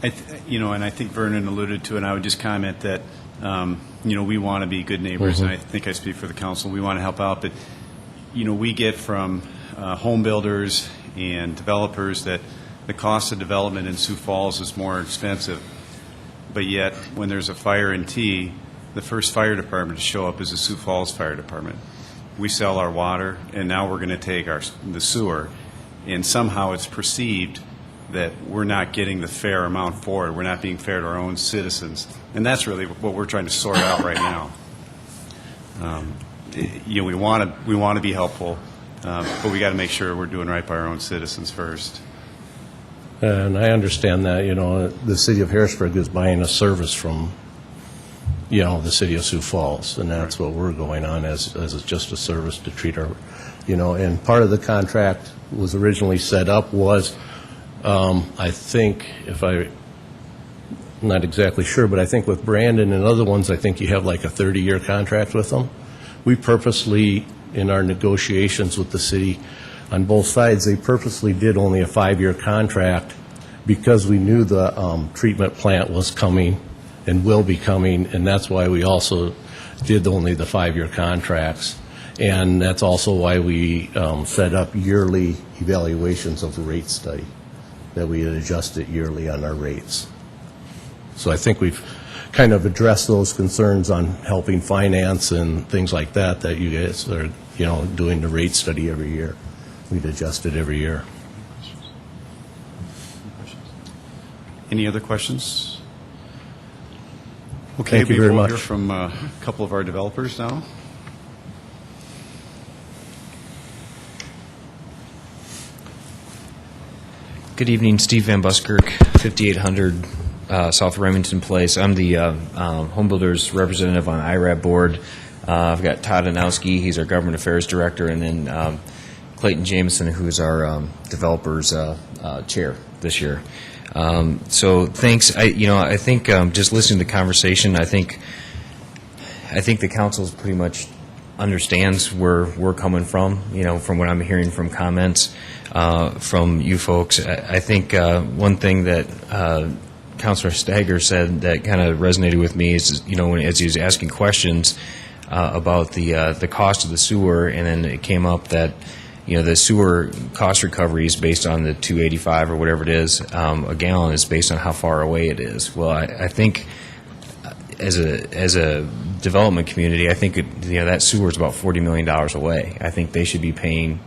And I think Vernon alluded to it, and I would just comment that, we want to be good neighbors, and I think I speak for the council. We want to help out, but, we get from home builders and developers that the cost of development in Sioux Falls is more expensive, but yet when there's a fire in T, the first fire department to show up is the Sioux Falls Fire Department. We sell our water, and now we're going to take the sewer, and somehow it's perceived that we're not getting the fair amount for it. We're not being fair to our own citizens, and that's really what we're trying to sort out right now. We want to be helpful, but we got to make sure we're doing right by our own citizens first. And I understand that, the City of Harrisburg is buying a service from, the City of Sioux Falls, and that's what we're going on as just a service to treat our, and part of the contract was originally set up was, I think, I'm not exactly sure, but I think with Brandon and other ones, I think you have like a 30-year contract with them. We purposely, in our negotiations with the city, on both sides, they purposely did only a 5-year contract because we knew the treatment plant was coming and will be coming, and that's why we also did only the 5-year contracts. And that's also why we set up yearly evaluations of the rate study, that we adjust it yearly on our rates. So I think we've kind of addressed those concerns on helping finance and things like that you guys are, doing the rate study every year. We'd adjust it every year. Any other questions? Okay, Thank you very we'll much. hear from a couple of our developers now. Good evening, Steve Van Buskirk, 5800 South Remington Place. I'm the home builders representative on IRAB board. I've got Todd Anowski, he's our government affairs director, and then Clayton Jameson, who's our developers chair this year. So thanks. I think just listening to the conversation, I think the council pretty much understands where we're coming from. From what I'm hearing from comments from you folks. I think one thing that Councilor Stager said that kind of resonated with me is, as he was asking questions about the cost of the sewer, and then it came up that the sewer cost recovery is based on the $2.85 or whatever it is a gallon is based on how far away it is. Well, I think as a development community, I think that sewer is about $40 million away. I think they should be paying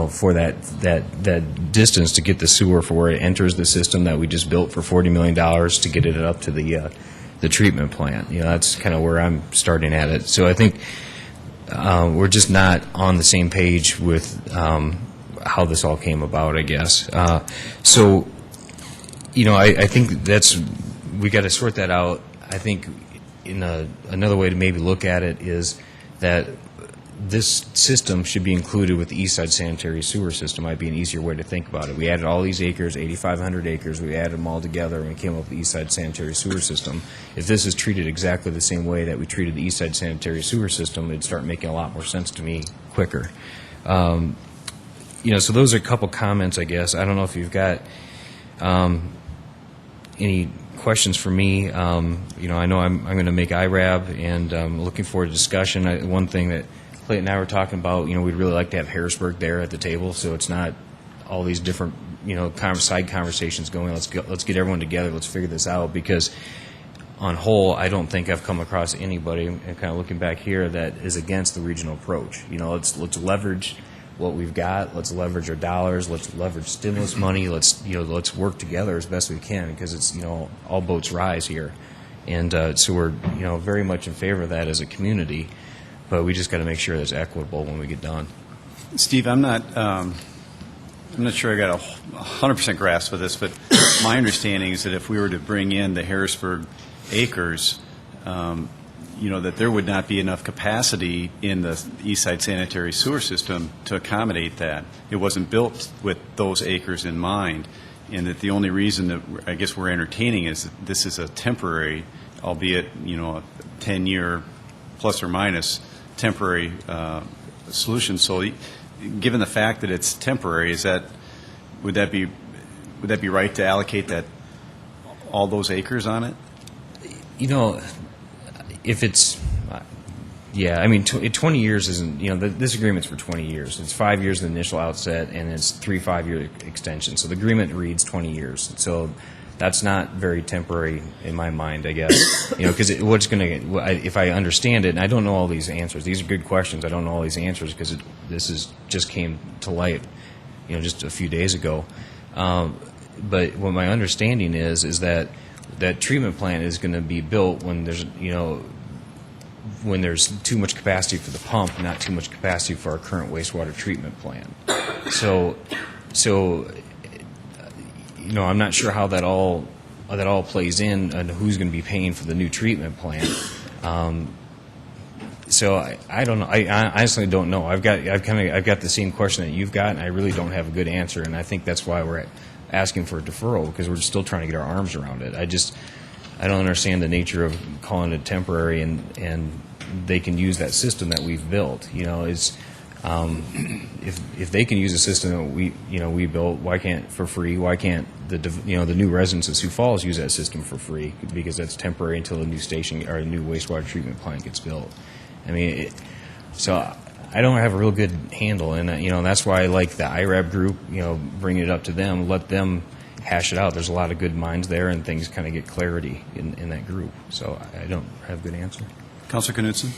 for that distance to get the sewer for where it enters the system that we just built for $40 million to get it up to the treatment plant. That's kind of where I'm starting at it. So I think we're just not on the same page with how this all came about, I guess. I think we got to sort that out. I think another way to maybe look at it is that this system should be included with the East Side Sanitary Sewer System. Might be an easier way to think about it. We added all these acres, 8,500 acres. We added them all together, and we came up with the East Side Sanitary Sewer System. If this is treated exactly the same way that we treated the East Side Sanitary Sewer System, it'd start making a lot more sense to me quicker. So those are a couple comments, I guess. I don't know if you've got any questions for me. I know I'm going to make IRAB, and I'm looking forward to discussion. One thing that Clayton and I were talking about, we'd really like to have Harrisburg there at the table, so it's not all these different, side conversations going. Let's get everyone together. Let's figure this out, because on whole, I don't think I've come across anybody, and kind of looking back here, that is against the regional approach. Let's leverage what we've got. Let's leverage our dollars. Let's leverage stimulus money. Let's work together as best we can, because it's, all boats rise here. And so we're, very much in favor of that as a community, but we just got to make sure it's equitable when we get done. Steve, I'm not sure I got a 100% grasp of this, but my understanding is that if we were to bring in the Harrisburg acres, that there would not be enough capacity in the east side sanitary sewer system to accommodate that. It wasn't built with those acres in mind, and that the only reason that I guess we're entertaining is that this is a temporary, albeit, a 10-year plus or minus temporary solution. So given the fact that it's temporary, would that be right to allocate all those acres on it? If it's, 20 years isn't, this agreement's for 20 years. It's 5 years the initial outset, and it's 3 5-year extensions. So the agreement reads 20 years. So that's not very temporary in my mind, I guess. Because if I understand it, and I don't know all these answers. These are good questions. I don't know all these answers because this just came to light, just a few days ago. But what my understanding is that treatment plant is going to be built when there's too much capacity for the pump, not too much capacity for our current wastewater treatment plant. So I'm not sure how that all plays in and who's going to be paying for the new treatment plant. So I don't know. I honestly don't know. I've got the same question that you've got, and I really don't have a good answer. And I think that's why we're asking for a deferral, because we're still trying to get our arms around it. I don't understand the nature of calling it temporary, and they can use that system that we've built. If they can use a system that we built, why can't for free? Why can't the new residents of Sioux Falls use that system for free? Because that's temporary until a new station or a new wastewater treatment plant gets built. So I don't have a real good handle, and that's why I like the IRAB group. Bringing it up to them, let them hash it out. There's a lot of good minds there, and things kind of get clarity in that group. So I don't have a good answer. Councilor Knudsen?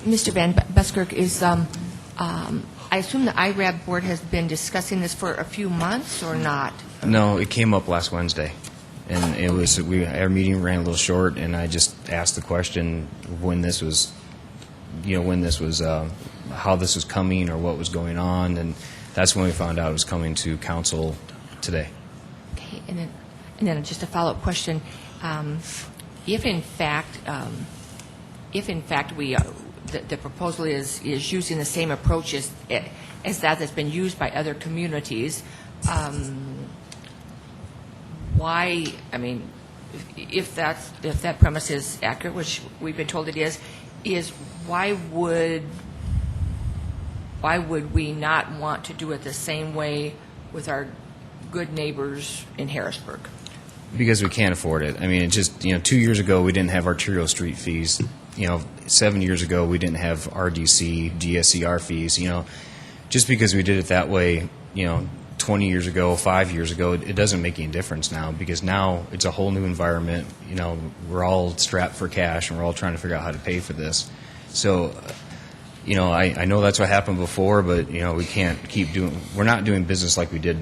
Mr. Van Buskirk, I assume the IRAB board has been discussing this for a few months or not? No, it came up last Wednesday, and our meeting ran a little short, and I just asked the question when this was, how this was coming or what was going on, and that's when we found out it was coming to council today. Okay, and then just a follow-up question: if in fact we the proposal is using the same approach as that's been used by other communities, why? If that premise is accurate, which we've been told it is why would we not want to do it the same way with our good neighbors in Harrisburg? Because we can't afford it. It's just 2 years ago we didn't have arterial street fees. 7 years ago we didn't have RDC, DSCR fees. Just because we did it that way, 20 years ago, 5 years ago, it doesn't make any difference now, because now it's a whole new environment. We're all strapped for cash, and we're all trying to figure out how to pay for this. So, I know that's what happened before, but we can't keep doing. We're not doing business like we did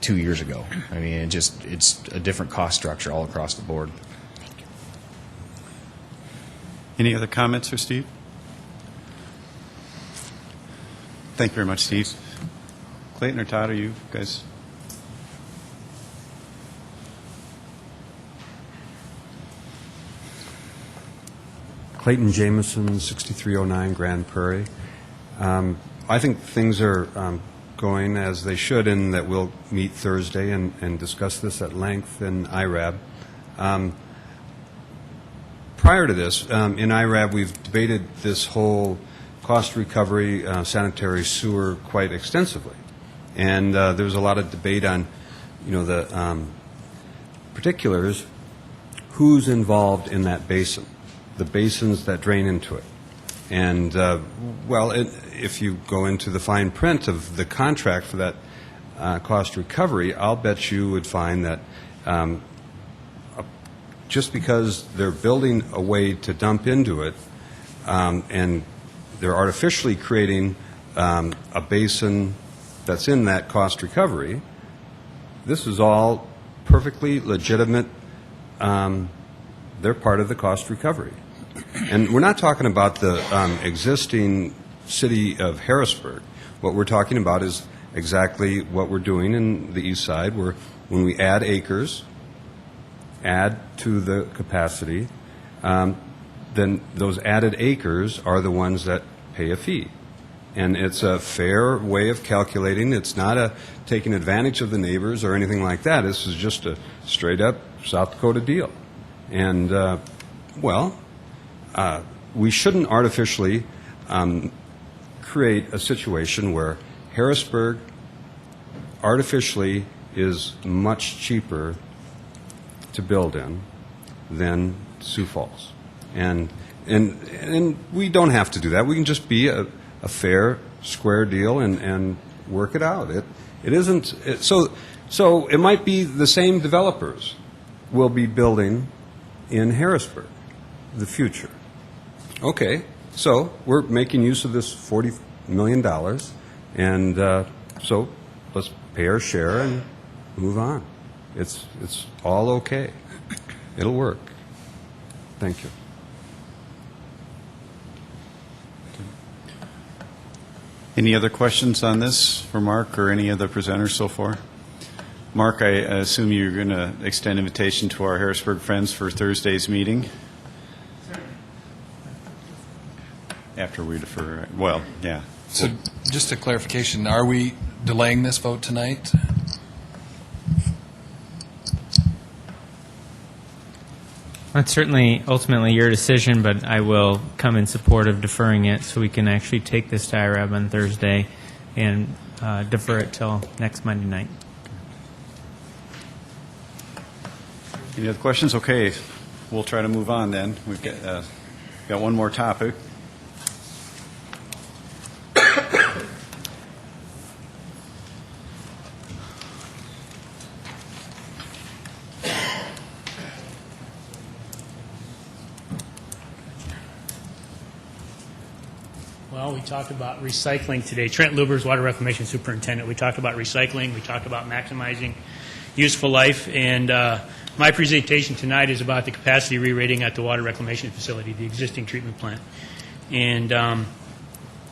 2 years ago. It's a different cost structure all across the board. Any other comments for Steve? Thank you very much, Steve. Clayton or Todd, are you guys? Clayton Jameson, 6309 Grand Prairie. I think things are going as they should, in that we'll meet Thursday and discuss this at length in IRAB. Prior to this, in IRAB, we've debated this whole cost recovery sanitary sewer quite extensively. And there was a lot of debate on, the particulars, who's involved in that basin, the basins that drain into it. And, if you go into the fine print of the contract for that cost recovery, I'll bet you would find that just because they're building a way to dump into it, and they're artificially creating a basin that's in that cost recovery, this is all perfectly legitimate. They're part of the cost recovery. And we're not talking about the existing city of Harrisburg. What we're talking about is exactly what we're doing in the east side, where when we add acres, add to the capacity, then those added acres are the ones that pay a fee. And it's a fair way of calculating. It's not a taking advantage of the neighbors or anything like that. This is just a straight-up South Dakota deal. And, we shouldn't artificially create a situation where Harrisburg artificially is much cheaper to build in than Sioux Falls. And we don't have to do that. We can just be a fair, square deal and work it out. It isn't so it might be the same developers will be building in Harrisburg, the future. Okay, so we're making use of this $40 million, and so let's pay our share and move on. It's all okay. It'll work. Thank you. Any other questions on this for Mark or any other presenters so far? Mark, I assume you're going to extend invitation to our Harrisburg friends for Thursday's meeting? After we defer, well, yeah. So just a clarification, are we delaying this vote tonight? That's certainly ultimately your decision, but I will come in support of deferring it so we can actually take this to IRAB on Thursday and defer it till next Monday night. Any other questions? Okay, we'll try to move on then. We've got one more topic. Well, we talked about recycling today. Trent Luber's Water Reclamation Superintendent. We talked about recycling. We talked about maximizing useful life. And my presentation tonight is about the capacity re-rating at the Water Reclamation Facility, the existing treatment plant. And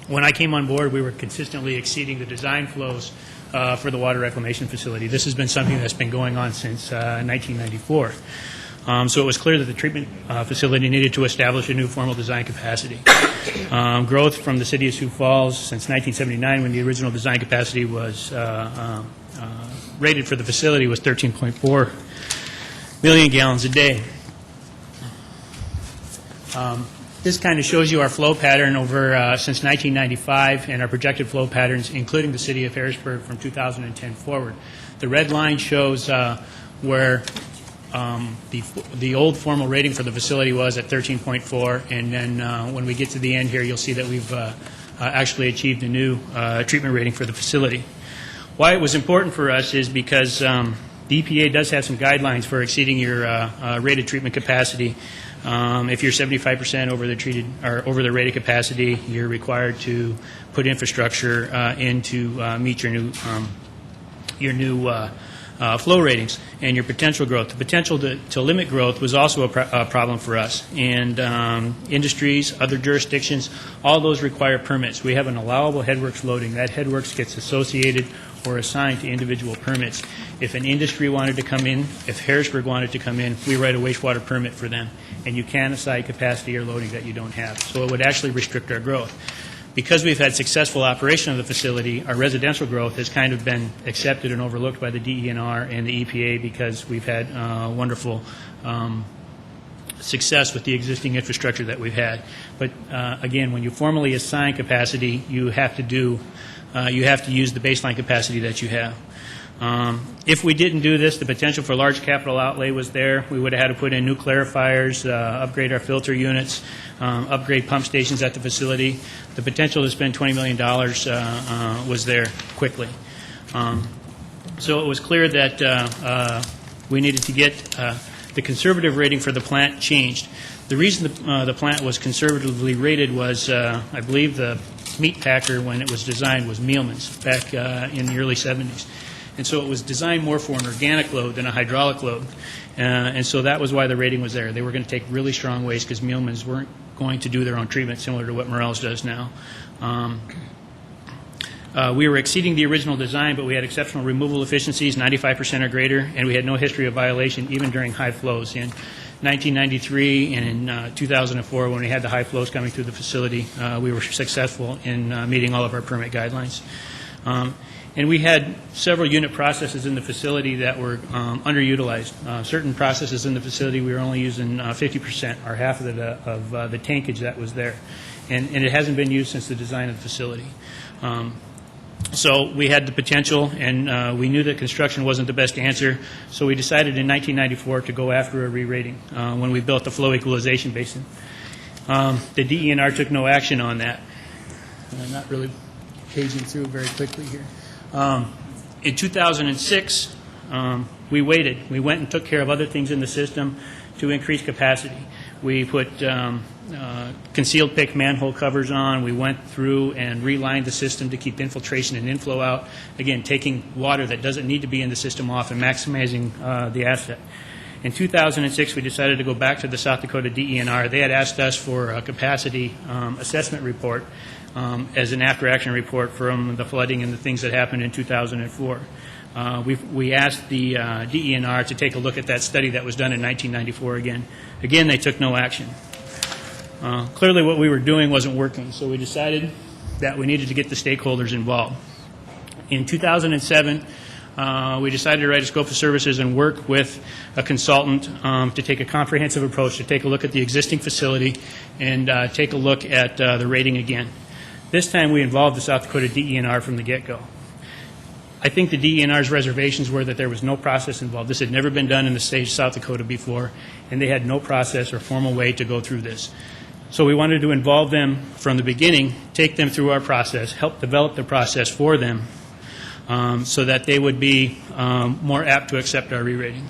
when I came on board, we were consistently exceeding the design flows for the Water Reclamation Facility. This has been something that's been going on since 1994. So it was clear that the treatment facility needed to establish a new formal design capacity. Growth from the City of Sioux Falls since 1979, when the original design capacity was rated for the facility, was 13.4 million gallons a day. This kind of shows you our flow pattern over since 1995 and our projected flow patterns, including the City of Harrisburg from 2010 forward. The red line shows where the old formal rating for the facility was at 13.4, and then when we get to the end here, you'll see that we've actually achieved a new treatment rating for the facility. Why it was important for us is because the EPA does have some guidelines for exceeding your rated treatment capacity. If you're 75% over the treated or over the rated capacity, you're required to put infrastructure in to meet your new flow ratings and your potential growth. The potential to limit growth was also a problem for us. And industries, other jurisdictions, all those require permits. We have an allowable headworks loading. That headworks gets associated or assigned to individual permits. If an industry wanted to come in, if Harrisburg wanted to come in, we write a wastewater permit for them. And you can't assign capacity or loading that you don't have. So it would actually restrict our growth. Because we've had successful operation of the facility, our residential growth has kind of been accepted and overlooked by the DENR and the EPA because we've had wonderful success with the existing infrastructure that we've had. But again, when you formally assign capacity, you have to use the baseline capacity that you have. If we didn't do this, the potential for large capital outlay was there. We would have had to put in new clarifiers, upgrade our filter units, upgrade pump stations at the facility. The potential to spend $20 million was there quickly. So it was clear that we needed to get the conservative rating for the plant changed. The reason the plant was conservatively rated was, I believe, the meat packer when it was designed was Mealman's back in the early 70s. And so it was designed more for an organic load than a hydraulic load. And so that was why the rating was there. They were going to take really strong waste because Mealman's weren't going to do their own treatment similar to what Morel's does now. We were exceeding the original design, but we had exceptional removal efficiencies, 95% or greater, and we had no history of violation even during high flows. In 1993 and in 2004, when we had the high flows coming through the facility, we were successful in meeting all of our permit guidelines. And we had several unit processes in the facility that were underutilized. Certain processes in the facility, we were only using 50% or half of the tankage that was there. And it hasn't been used since the design of the facility. So we had the potential, and we knew that construction wasn't the best answer, so we decided in 1994 to go after a re-rating when we built the flow equalization basin. The DENR took no action on that. I'm not really paging through very quickly here. In 2006, we waited. We went and took care of other things in the system to increase capacity. We put concealed pick manhole covers on. We went through and relined the system to keep infiltration and inflow out. Again, taking water that doesn't need to be in the system off and maximizing the asset. In 2006, we decided to go back to the South Dakota DENR. They had asked us for a capacity assessment report as an after-action report from the flooding and the things that happened in 2004. We asked the DENR to take a look at that study that was done in 1994 again. Again, they took no action. Clearly what we were doing wasn't working, so we decided that we needed to get the stakeholders involved. In 2007, we decided to write a scope of services and work with a consultant to take a comprehensive approach, to take a look at the existing facility and take a look at the rating again. This time we involved the South Dakota DENR from the get-go. I think the DENR's reservations were that there was no process involved. This had never been done in the state of South Dakota before, and they had no process or formal way to go through this. So we wanted to involve them from the beginning, take them through our process, help develop the process for them so that they would be more apt to accept our re-rating.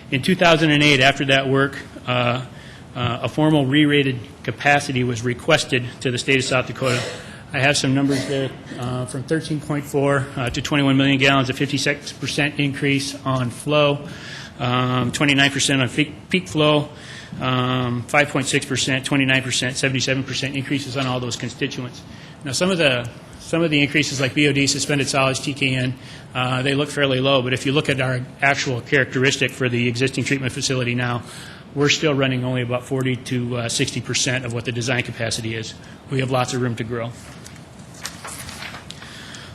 In 2008, after that work, a formal re-rated capacity was requested to the state of South Dakota. I have some numbers there from 13.4 to 21 million gallons, a 56% increase on flow, 29% on peak flow, 5.6%, 29%, 77% increases on all those constituents. Now, some of the increases like BOD, suspended solids, TKN, they look fairly low, but if you look at our actual characteristic for the existing treatment facility now, we're still running only about 40 to 60% of what the design capacity is. We have lots of room to grow.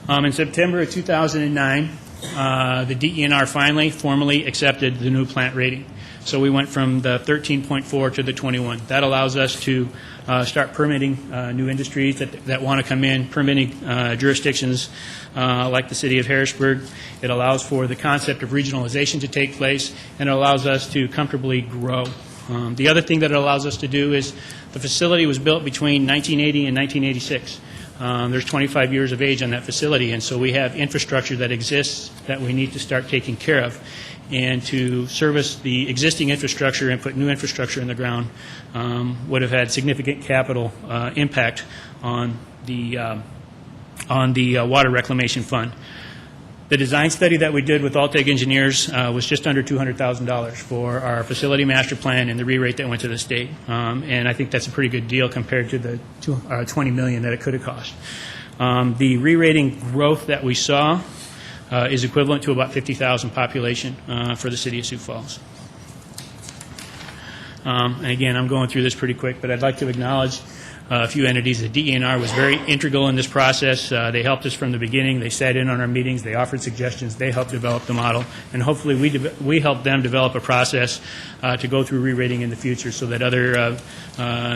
In September of 2009, the DENR finally formally accepted the new plant rating. So we went from the 13.4 to the 21. That allows us to start permitting new industries that want to come in, permitting jurisdictions like the City of Harrisburg. It allows for the concept of regionalization to take place, and it allows us to comfortably grow. The other thing that it allows us to do is the facility was built between 1980 and 1986. There's 25 years of age on that facility, and so we have infrastructure that exists that we need to start taking care of. And to service the existing infrastructure and put new infrastructure in the ground would have had significant capital impact on the water reclamation fund. The design study that we did with Alteg engineers was just under $200,000 for our facility master plan and the re-rate that went to the state. And I think that's a pretty good deal compared to the $20 million that it could have cost. The re-rating growth that we saw is equivalent to about 50,000 population for the City of Sioux Falls. And again, I'm going through this pretty quick, but I'd like to acknowledge a few entities. The DENR was very integral in this process. They helped us from the beginning. They sat in on our meetings. They offered suggestions. They helped develop the model. And hopefully we helped them develop a process to go through re-rating in the future so that other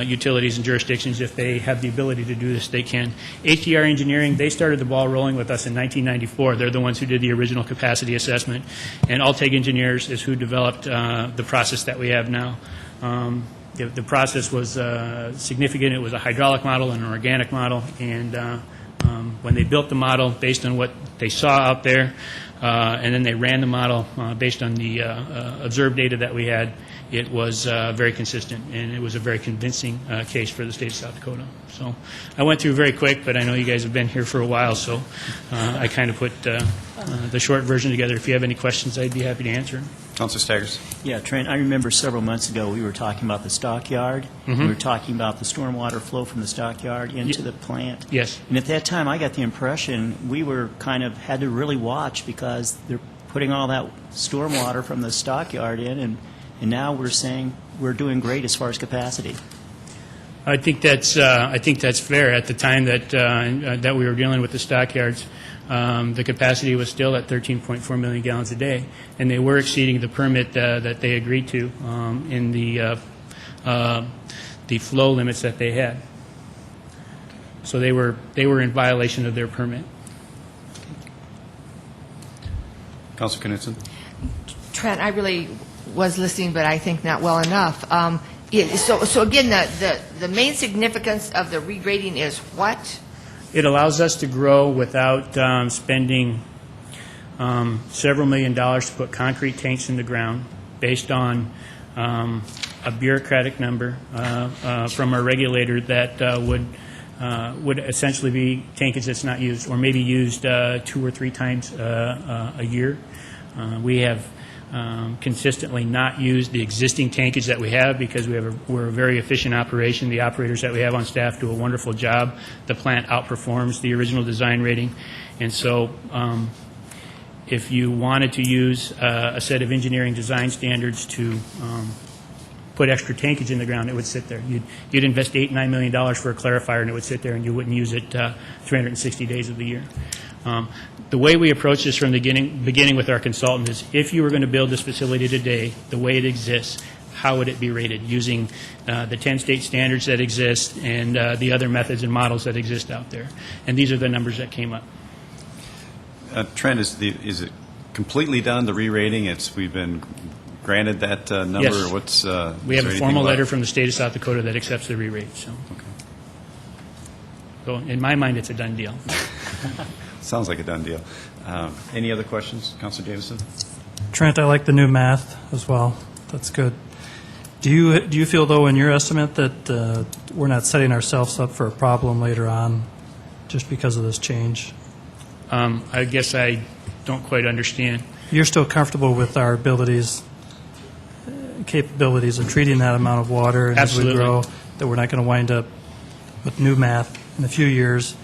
utilities and jurisdictions, if they have the ability to do this, they can. HDR Engineering, they started the ball rolling with us in 1994. They're the ones who did the original capacity assessment. And Alteg Engineers is who developed the process that we have now. The process was significant. It was a hydraulic model and an organic model, and when they built the model based on what they saw out there, and then they ran the model based on the observed data that we had. It was very consistent, and it was a very convincing case for the state of South Dakota. So I went through very quick, but I know you guys have been here for a while, so I kind of put the short version together. If you have any questions, I'd be happy to answer. Councilor Staggers. Yeah, Trent, I remember several months ago, we were talking about the stockyard. We were talking about the stormwater flow from the stockyard into the plant. Yes. And at that time, I got the impression we were kind of had to really watch because they're putting all that stormwater from the stockyard in, and now we're saying we're doing great as far as capacity. I think that's fair. At the time that we were dealing with the stockyards, the capacity was still at 13.4 million gallons a day, and they were exceeding the permit that they agreed to in the flow limits that they had. So they were in violation of their permit. Councilor Knutson. Trent, I really was listening, but I think not well enough. So again, the main significance of the regrading is what? It allows us to grow without spending several $1 million to put concrete tanks in the ground based on a bureaucratic number from our regulator that would essentially be tankage that's not used, or maybe used 2 or 3 times a year. We have consistently not used the existing tankage that we have because we're a very efficient operation. The operators that we have on staff do a wonderful job. The plant outperforms the original design rating. And so if you wanted to use a set of engineering design standards to put extra tankage in the ground, it would sit there. You'd invest $8, $9 million for a clarifier, and it would sit there, and you wouldn't use it 360 days of the year. The way we approach this from the beginning with our consultant is, if you were going to build this facility today, the way it exists, how would it be rated, using the 10 state standards that exist and the other methods and models that exist out there. And these are the numbers that came up. Trent, is it completely done, the re-rating? We've been granted that number? Yes. What's, we have a formal letter from the state of South Dakota that accepts the re-rate. So. Okay. So in my mind, it's a done deal. Sounds like a done deal. Any other questions? Councilor Jameson? Trent, I like the new math as well. That's good. Do you feel, though, in your estimate that we're not setting ourselves up for a problem later on just because of this change? I guess I don't quite understand. You're still comfortable with our capabilities of treating that amount of water, and Absolutely. As we grow, that we're not going to wind up with new math in a few years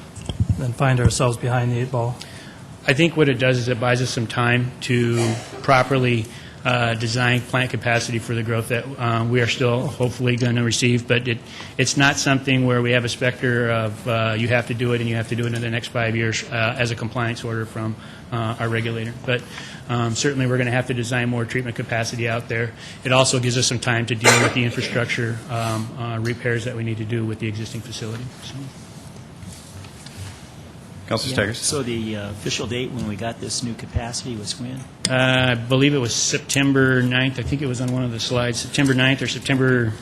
and find ourselves behind the 8 ball? I think what it does is it buys us some time to properly design plant capacity for the growth that we are still hopefully going to receive. But it's not something where we have a specter of you have to do it and you have to do it in the next 5 years as a compliance order from our regulator. But certainly we're going to have to design more treatment capacity out there. It also gives us some time to deal with the infrastructure repairs that we need to do with the existing facility. So. Councilor Staggers? So the official date when we got this new capacity was when? I believe it was September 9th. I think it was on one of the slides. September 9th or September...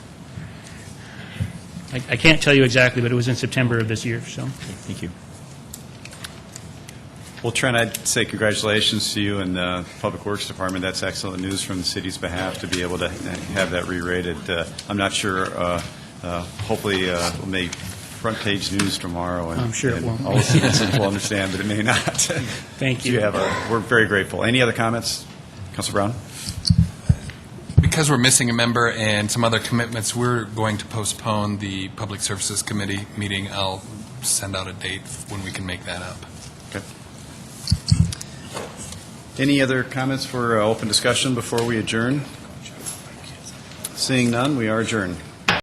I can't tell you exactly, but it was in September of this year. So. Thank you. Well, Trent, I'd say congratulations to you and the Public Works Department. That's excellent news from the city's behalf to be able to have that re-rated. I'm not sure. Hopefully, we'll make front-page news tomorrow. And, I'm sure it and won't. all the citizens will understand, but it may not. Thank you. We're very grateful. Any other comments? Councilor Brown? Because we're missing a member and some other commitments, we're going to postpone the Public Services Committee meeting. I'll send out a date when we can make that up. Okay. Any other comments for open discussion before we adjourn? Seeing none, we are adjourned.